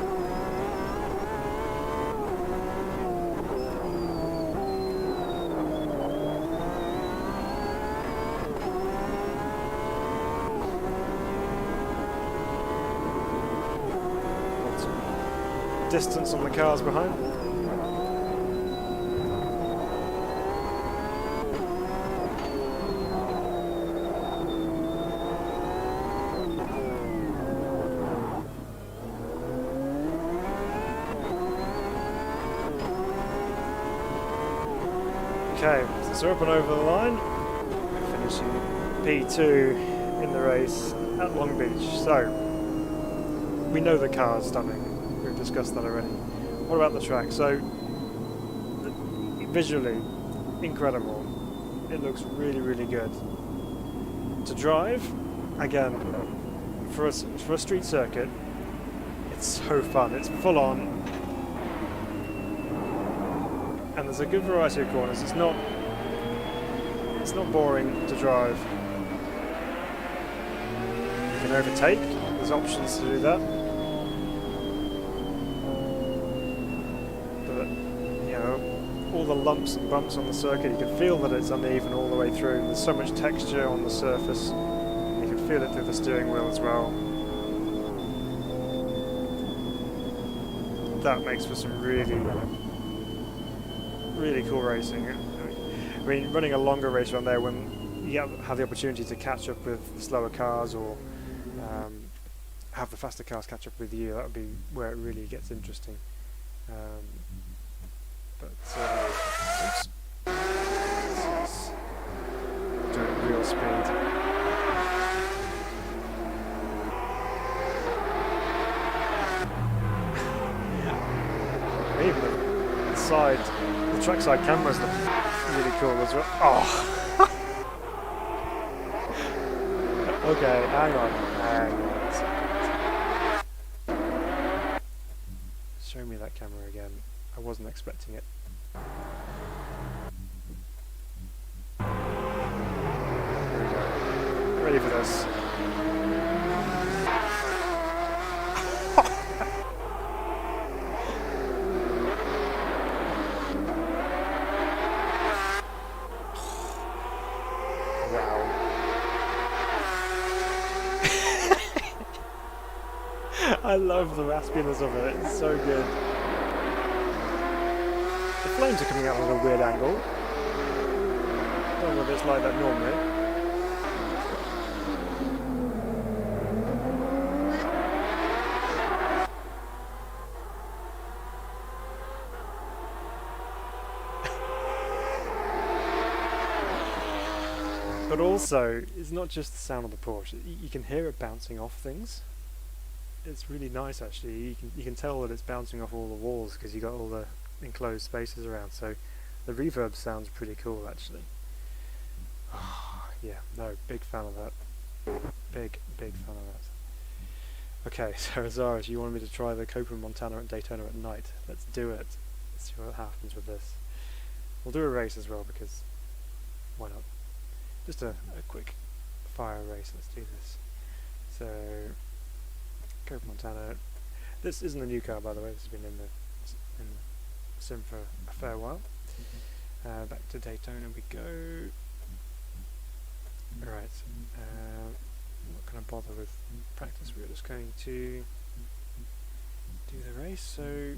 distance on the cars behind. Okay, so we're up and over the line, finishing P2 in the race at Long Beach. So, we know the car is stunning, we've discussed that already. What about the track? So, visually, incredible. It looks really, really good. To drive, again, for a street circuit, it's so fun, it's full on. And there's a good variety of corners. It's not boring to drive. You can overtake. There's options to do that. But you know, all the lumps and bumps on the circuit, you can feel that it's uneven all the way through. There's so much texture on the surface. You can feel it through the steering wheel as well. That makes for some really cool racing. I mean, running a longer race around there when you have the opportunity to catch up with the slower cars or have the faster cars catch up with you, that would be where it really gets interesting. Oops. Doing real speed. Even the side. The trackside cameras look really cool as well. Oh! Okay, hang on. Show me that camera again. I wasn't expecting it. Here we go. Ready for this. I love the raspiness of it, it's so good. The flames are coming out at a weird angle. I don't know if it's like that normally. But also, it's not just the sound of the Porsche, you can hear it bouncing off things. It's really nice actually. You can tell that it's bouncing off all the walls because you got all the enclosed spaces around. So the reverb sounds pretty cool actually. Oh, yeah, no, big fan of that. Big fan of that. Okay, so Azaris, you wanted me to try the Cobra Montana at Daytona at night. Let's do it. Let's see what happens with this. We'll do a race as well because why not? Just a quick fire race. Let's do this. So. Cobra Montana. This isn't a new car, by the way. This has been in the sim for a fair while. Back to Daytona we go. Right. I'm not going to bother with practice. We're just going to do the race. So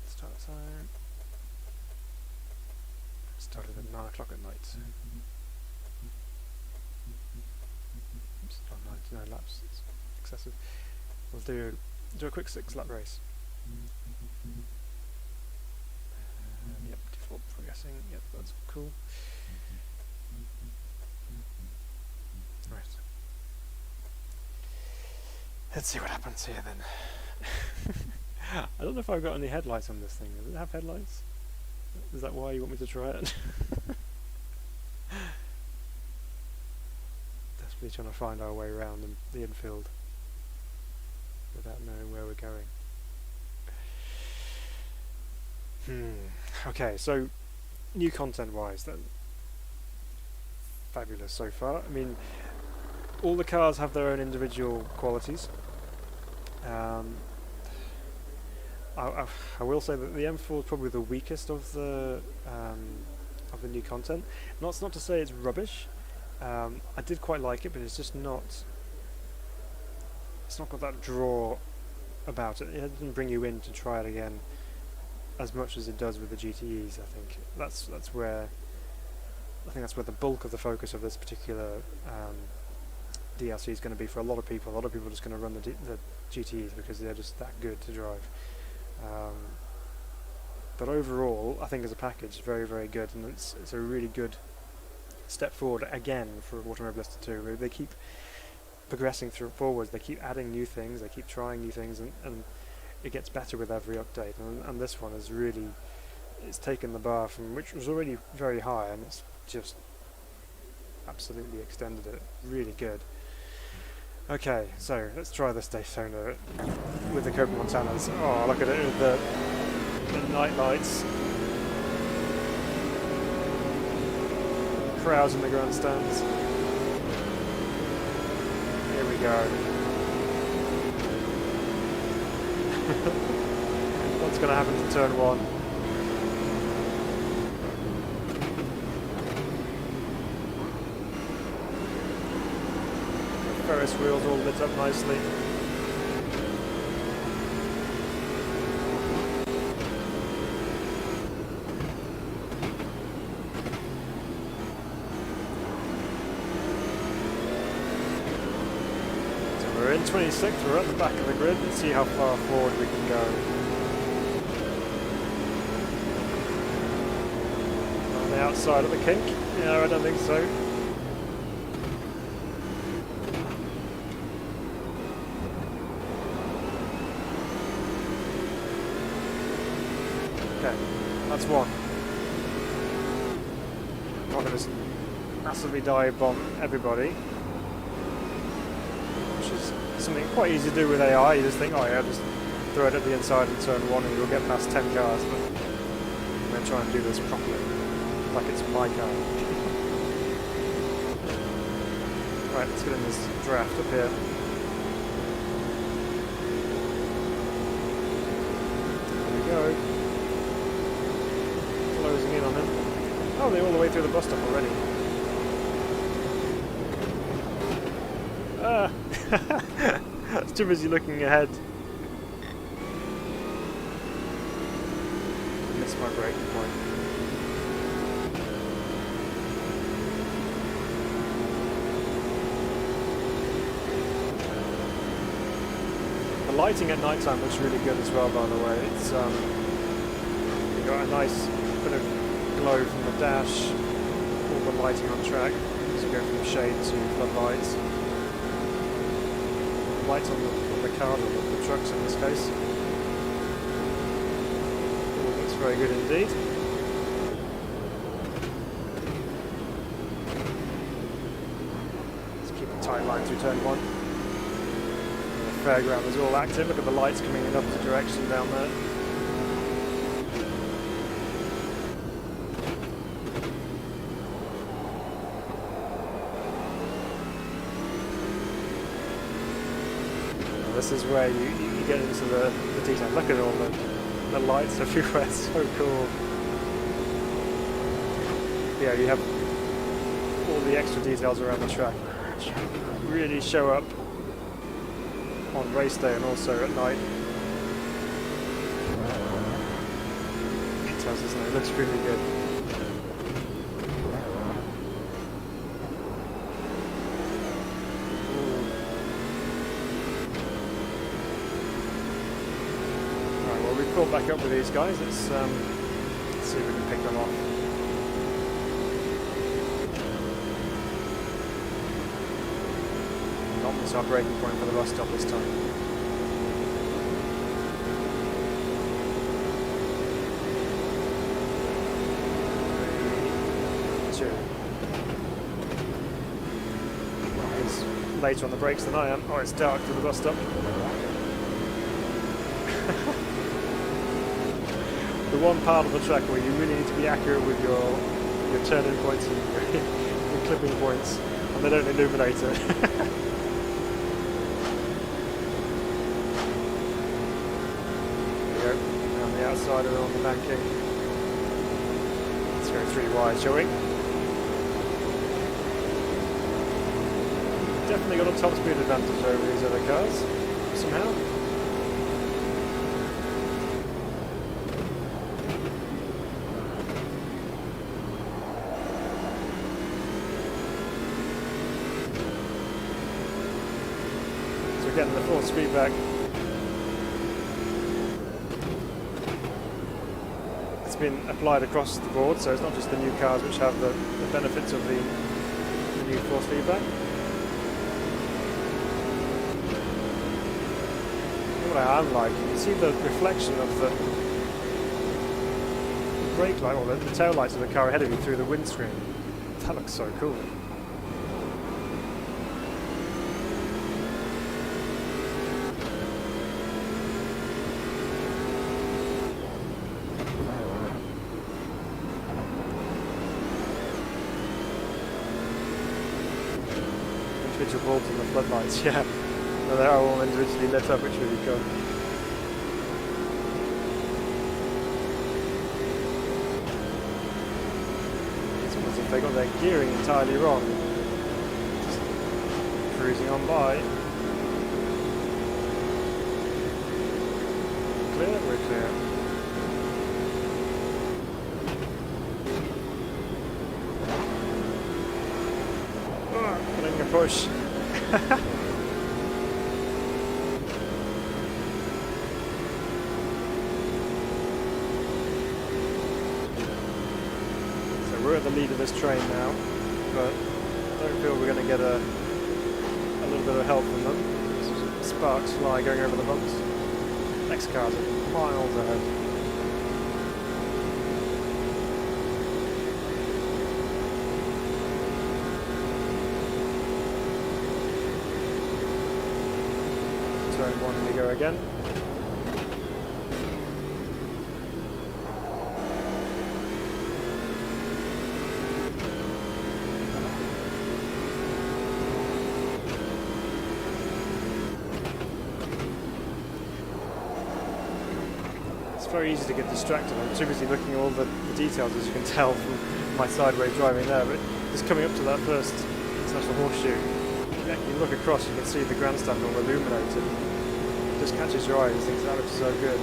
start time. Started at 9 o'clock at night. Oops, not 99 laps. It's excessive. We'll do a quick 6-lap race. Yep, default progressing. Yep, that's cool. Right. Let's see what happens here then. I don't know if I've got any headlights on this thing. Does it have headlights? Is that why you want me to try it? Desperately trying to find our way around the infield without knowing where we're going. Okay, so new content wise then. Fabulous so far. I mean, all the cars have their own individual qualities. I will say that the M4 is probably the weakest of the new content. It's not to say it's rubbish. I did quite like it, but it's just not. It's not got that draw about it. It doesn't bring you in to try it again as much as it does with the GTEs. I think that's where the bulk of the focus of this particular DLC is going to be for a lot of people. A lot of people are just going to run the GTEs because they're just that good to drive. But overall, I think as a package, very, very good, and it's a really good step forward again for Automobilista 2. They keep progressing forwards, they keep adding new things, they keep trying new things, and it gets better with every update. And this one is really, it's taken the bar from which was already very high, and it's just absolutely extended it. Really good. Okay, so let's try this Daytona with the Copa Montanas. Oh, look at it with the night lights. Crowds in the grandstands. Here we go. What's going to happen to turn one? The Ferris wheels all lit up nicely. We're in 26th, we're at the back of the grid. Let's see how far forward we can go. On the outside of the kink? Yeah, I don't think so. Okay, that's one. I'm not going to just massively dive bomb everybody. Something quite easy to do with AI. You just think, oh yeah, just throw it at the inside and turn one and you'll get past 10 cars, but I'm going to try and do this properly, like it's my car. Right, let's get in this draft up here. There we go. Closing in on him. Oh, they're all the way through the bus stop already. Ah! It's too busy looking ahead. Missed my braking point. The lighting at night time looks really good as well, by the way. It's you got a nice bit of glow from the dash, all the lighting on track as you go from shade to floodlights. Lights on the cars, or the trucks in this case. All looks very good indeed. Let's keep a tight line through turn one. The fairground is all active. Look at the lights coming in opposite direction down there. This is where you get into the detail. Look at all the lights everywhere, it's so cool. Yeah, you have all the extra details around the track which really show up on race day and also at night. It does, doesn't it? It looks really good. Back up with these guys. Let's see if we can pick them off. Not miss our braking point for the bus stop this time. 3, 2. He's later on the brakes than I am. Oh, it's dark for the bus stop. The one part of the track where you really need to be accurate with your turning points and your clipping points, and they don't illuminate it. There we go, on the outside and on the banking. Let's go 3 wide, shall we? Definitely got a top speed advantage over these other cars, somehow. getting the force feedback. It's been applied across the board, so it's not just the new cars which have the benefits of the new force feedback. What I am like, you can see the reflection of the brake light, or the tail lights of the car ahead of you through the windscreen. That looks so cool. Individual bulbs in the floodlights, yeah. No, they're all individually lit up, which is really cool. It's almost as if they got their gearing entirely wrong. Just cruising on by. Clear? We're clear. Putting a push. We're at the lead of this train now, but I don't feel we're going to get a little bit of help from them. Sparks fly going over the bumps. Next car's are miles ahead. Turn one, we go again. It's very easy to get distracted. I'm too busy looking at all the details, as you can tell from my sideways driving there, but just coming up to that first international horseshoe, you look across, you can see the grandstand all illuminated. It just catches your eye, and thinks that looks so good.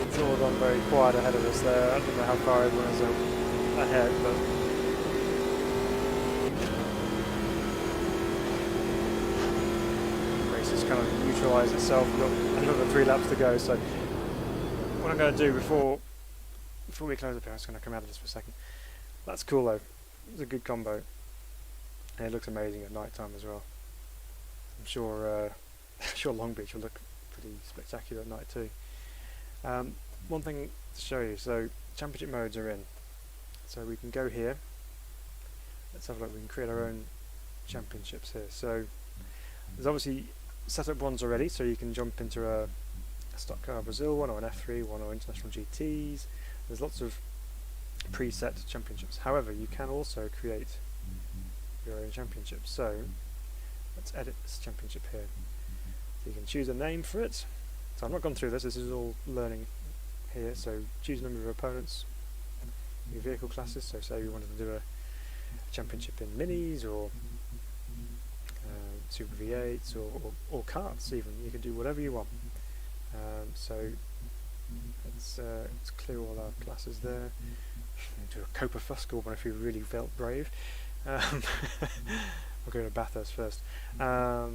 It's all gone very quiet ahead of us there. I don't know how far everyone is ahead, but the race has kind of neutralised itself. We've got another 3 laps to go, so what I'm going to do before we close up here, I'm just going to come out of this for a second. That's cool though. It's a good combo, and it looks amazing at night time as well. I'm sure sure Long Beach will look pretty spectacular at night too. One thing to show you, so championship modes are in, so we can go here. Let's have a look. We can create our own championships here. So there's obviously setup ones already, so you can jump into a stock car Brazil one, or an F3 one, or international GTs. There's lots of preset championships. However, you can also create your own championship. So let's edit this championship here. So you can choose a name for it. So I've not gone through this. This is all learning here. So choose a number of opponents, your vehicle classes. So say we wanted to do a championship in minis, or Super V8s, or karts even. You can do whatever you want. So let's clear all our classes there. Do a Copa Fusco one if you really felt brave. We'll go to Bathurst first. So I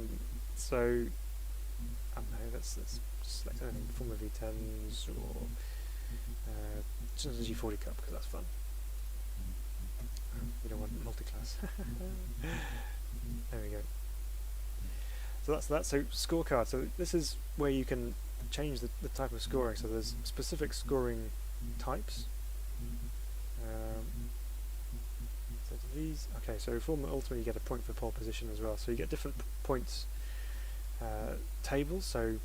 don't know. Let's select anything. Formula V10s, or just a G40 Cup, because that's fun. We don't want multi-class. There we go. So that's that. So scorecard. So this is where you can change the type of scoring. So there's specific scoring types. So these. Okay. So Formula Ultimate, you get a point for pole position as well. So you get different points tables. So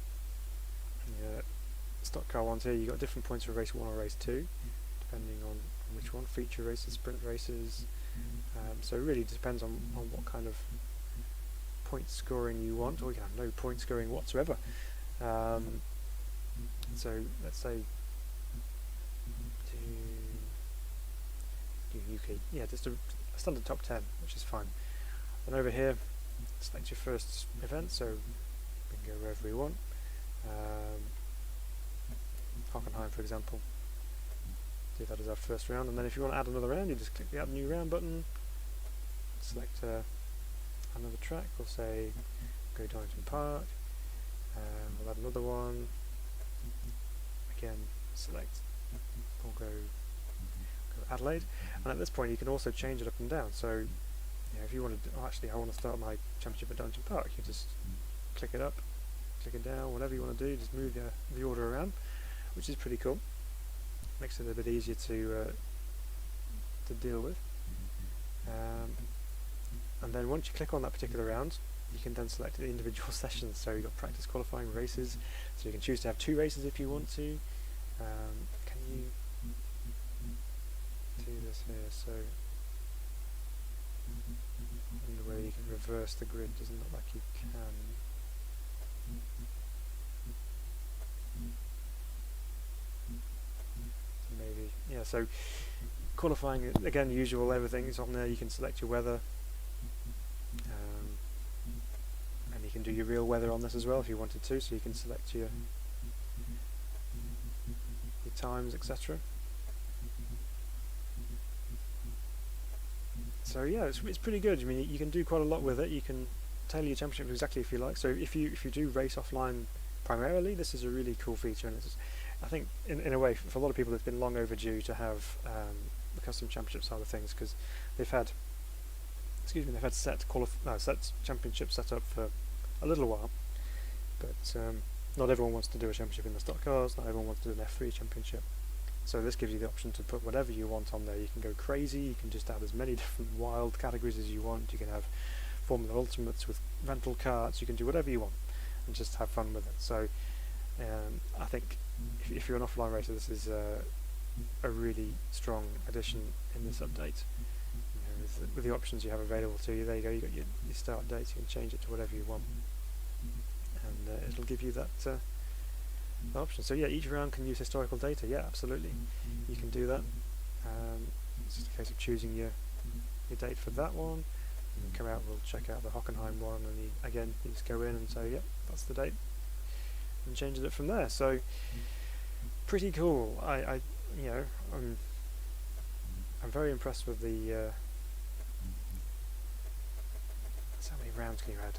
stock car ones here, you got different points for race 1 or race 2, depending on which one. Feature races, sprint races. So it really depends on what kind of point scoring you want, or you can have no point scoring whatsoever. So let's say UK. Yeah, just a standard top 10, which is fine. And over here, select your first event, so we can go wherever we want. Hockenheim, for example. Do that as our first round, and then if you want to add another round, you just click the Add New Round button, select another track. We'll say go Darlington Park. We'll add another one. Again, select. We'll go Adelaide, and at this point you can also change it up and down. So, you know, if you want to, actually, I want to start my championship at Darlington Park. You just click it up, click it down, whatever you want to do. Just move the order around, which is pretty cool. Makes it a bit easier to deal with. And then once you click on that particular round, you can then select the individual sessions. So you've got practice qualifying races, so you can choose to have 2 races if you want to. Can you do this here? So in the way you can reverse the grid, doesn't look like you can. Maybe, yeah, so qualifying, again, usual, everything is on there. You can select your weather, and you can do your real weather on this as well if you wanted to, so you can select your times, etc. So yeah, it's pretty good. I mean, you can do quite a lot with it. You can tailor your championship exactly if you like. So if you do race offline primarily, this is a really cool feature, and it's, I think in a way, for a lot of people, it's been long overdue to have the custom championship side of things, because they've had, they've had set championships set up for a little while, but not everyone wants to do a championship in the stock cars. Not everyone wants to do an F3 championship. So this gives you the option to put whatever you want on there. You can go crazy. You can just add as many different wild categories as you want. You can have Formula Ultimates with rental carts. You can do whatever you want and just have fun with it. So I think if you're an offline racer, this is a really strong addition in this update. You know, with the options you have available to you, there you go. You got your start dates. You can change it to whatever you want, and it'll give you that option. So yeah, each round can use historical data. Yeah, absolutely, you can do that. It's just a case of choosing your date for that one. And come out, we'll check out the Hockenheim one, and again, you just go in and say, yep, that's the date, and changes it from there. So pretty cool. I'm very impressed with the. So how many rounds can you add?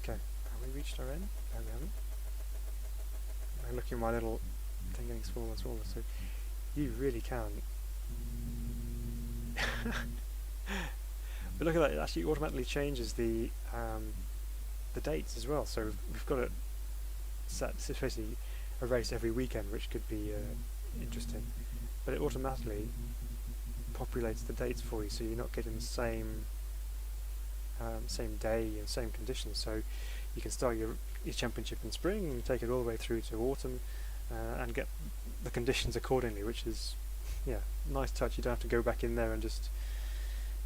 Okay, have we reached our end? No, we haven't. I'm looking at my little thing getting smaller and smaller, so you really can. But look at that, it actually automatically changes the dates as well. So we've got it set, it's basically a race every weekend, which could be interesting, but it automatically populates the dates for you, so you're not getting the same day and same conditions. So you can start your championship in spring and take it all the way through to autumn, and get the conditions accordingly, which is, yeah, nice touch. You don't have to go back in there and just,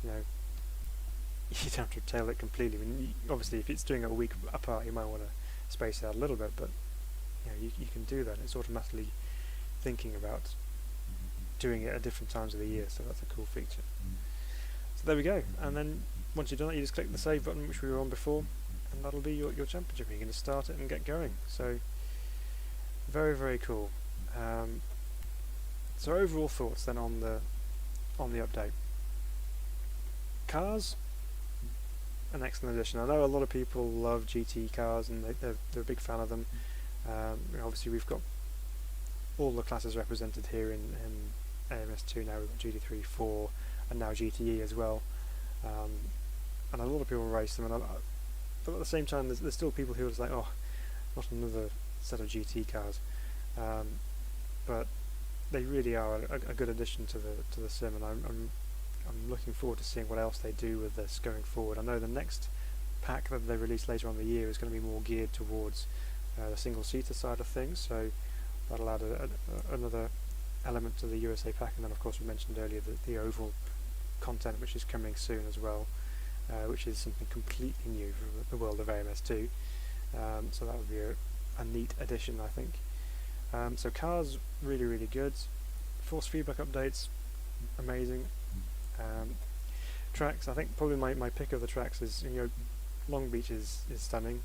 you know, you don't have to tail it completely. I mean, obviously if it's doing it a week apart, you might want to space it out a little bit, but you know, you can do that. It's automatically thinking about doing it at different times of the year, so that's a cool feature. So there we go, and then once you've done that, you just click the save button, which we were on before, and that'll be your championship. You can just start it and get going. So very, very cool. So overall thoughts then on the update. Cars, an excellent addition. I know a lot of people love GT cars, and they're a big fan of them. Obviously we've got all the classes represented here in AMS2 now. We've got GT3, 4, and now GTE as well. And a lot of people race them, but at the same time there's still people who are just like, oh, not another set of GT cars. But they really are a good addition to the sim, and I'm looking forward to seeing what else they do with this going forward. I know the next pack that they release later on in the year is going to be more geared towards the single-seater side of things, so that'll add another element to the USA pack. And then of course we mentioned earlier the oval content, which is coming soon as well, which is something completely new for the world of AMS2. So that would be a neat addition, I think. So cars, really, really good. Force feedback updates, amazing. Tracks, I think probably my pick of the tracks is, Long Beach is stunning.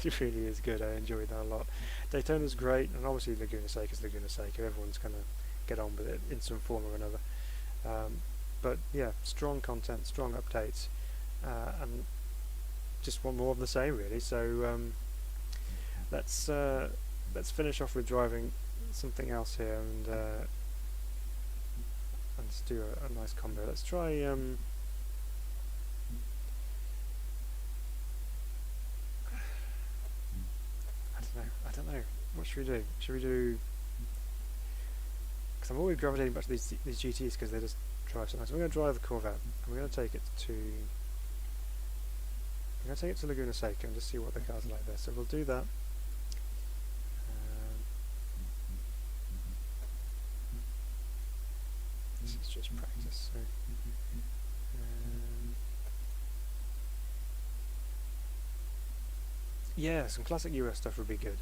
It really is good. I enjoyed that a lot. Daytona's great, and obviously Laguna Seca is Laguna Seca. Everyone's gonna get on with it in some form or another. But yeah, strong content, strong updates, and just want more of the same really. So let's finish off with driving something else here, and let's do a nice combo. Let's try. I don't know. What should we do? Should we do? Because I'm always gravitating back to these GTs because they just drive so nice. We're going to drive the Corvette, and we're going to take it to. I'm going to take it to Laguna Seca and just see what the cars are like there. So we'll do that. This is just practice. So. Yeah, some classic US stuff would be good.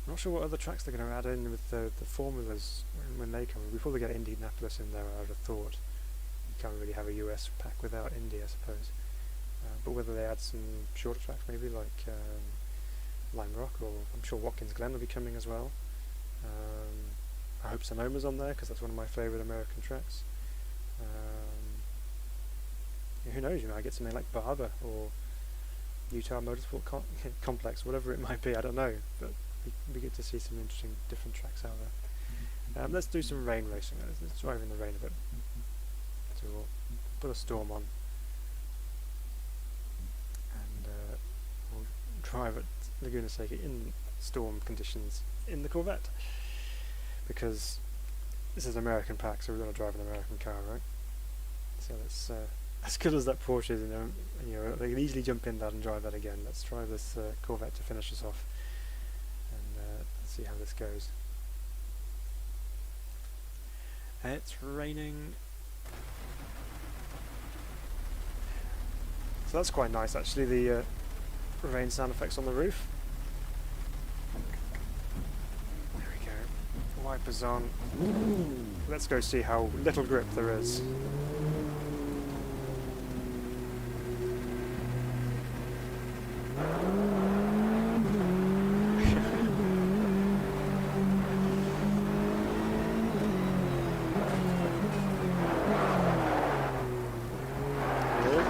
I'm not sure what other tracks they're going to add in with the formulas when they come. Before they get Indianapolis in there, I would have thought you can't really have a US pack without Indy, I suppose. But whether they add some shorter tracks, maybe like Lime Rock, or I'm sure Watkins Glen will be coming as well. I hope Sonoma's on there because that's one of my favourite American tracks. Yeah, who knows? I get something like Barber or Utah Motorsport Complex, whatever it might be. I don't know, but it'd be good to see some interesting different tracks out there. Let's do some rain racing. Let's drive in the rain a bit. So we'll put a storm on, and we'll drive at Laguna Seca in storm conditions in the Corvette, because this is an American pack, so we're going to drive an American car, right? So let's, as good as that Porsche is, they can easily jump in that and drive that again. Let's try this Corvette to finish us off, and let's see how this goes. It's raining. So that's quite nice actually, the rain sound effects on the roof. There we go. Wipers on. Let's go see how little grip there is.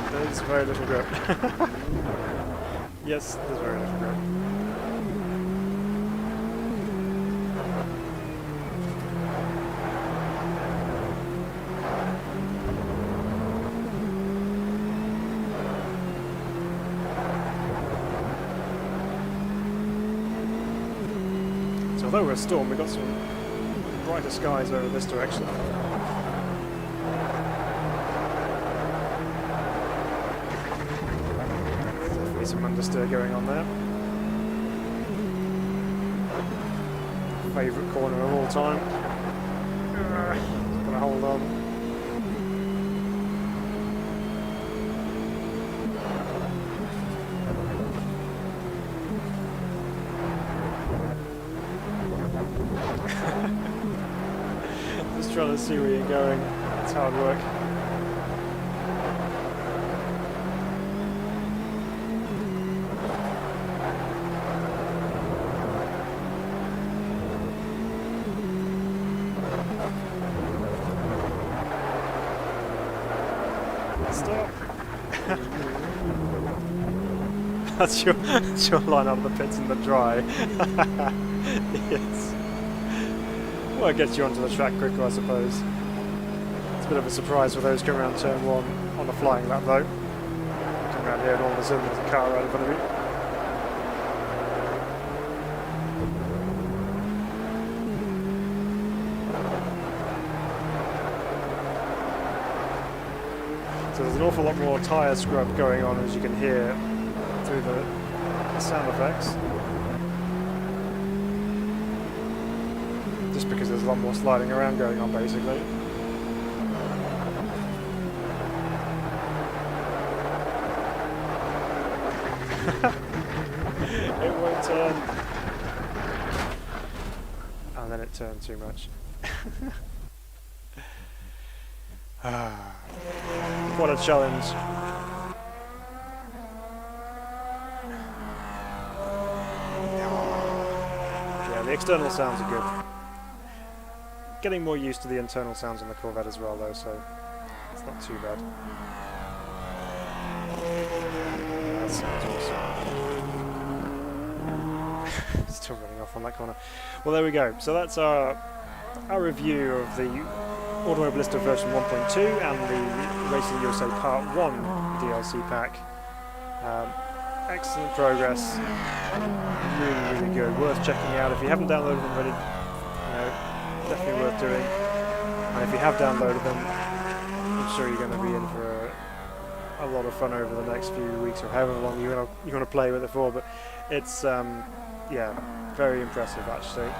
There's very little grip. Yes, there's very little grip. So although we're a storm, we've got some brighter skies over this direction. Some understeer going on there. Favourite corner of all time. Just gonna hold on. Just trying to see where you're going. It's hard work. Stop. That's your line out of the pits in the dry. Yes. Well, it gets you onto the track quicker, I suppose. It's a bit of a surprise for those coming around turn 1 on a flying lap, though. Come around here and all of a sudden there's a car right in front of you. So there's an awful lot more tyre scrub going on, as you can hear through the sound effects. Just because there's a lot more sliding around going on, basically. It won't turn. and then it turned too much. What a challenge. Yeah, the external sounds are good. Getting more used to the internal sounds on the Corvette as well though, so it's not too bad. That sounds awesome. Still running off on that corner. Well, there we go. So that's our review of the Automobilista version 1.2 and the Racing USA Part 1 DLC pack. Excellent progress. Really, really good. Worth checking out. If you haven't downloaded them already, definitely worth doing. And if you have downloaded them, I'm sure you're going to be in for a lot of fun over the next few weeks or however long you're going to play with it for. But it's yeah, very impressive actually.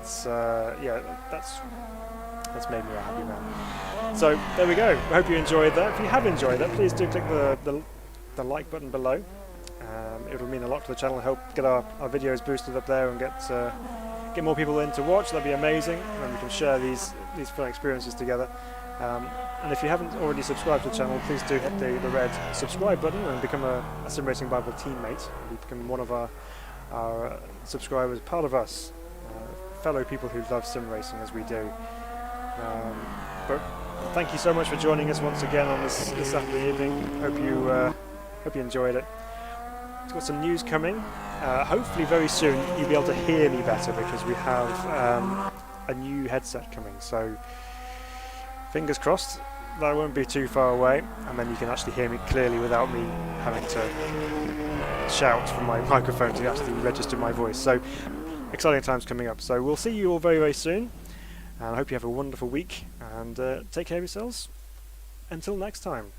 It's that's made me a happy man. So there we go. I hope you enjoyed that. If you have enjoyed that, please do click the like button below. It will mean a lot to the channel, help get our videos boosted up there and get more people in to watch. That'd be amazing, and then we can share these fun experiences together. And if you haven't already subscribed to the channel, please do hit the red subscribe button and become a Sim Racing Bible teammate. You become one of our subscribers, part of us, fellow people who love sim racing as we do. But thank you so much for joining us once again on this Saturday evening. Hope you enjoyed it. It's got some news coming. Hopefully very soon you'll be able to hear me better because we have a new headset coming. So fingers crossed that won't be too far away, and then you can actually hear me clearly without me having to shout from my microphone to actually register my voice. So exciting times coming up. So we'll see you all very, very soon, and I hope you have a wonderful week, and take care of yourselves. Until next time.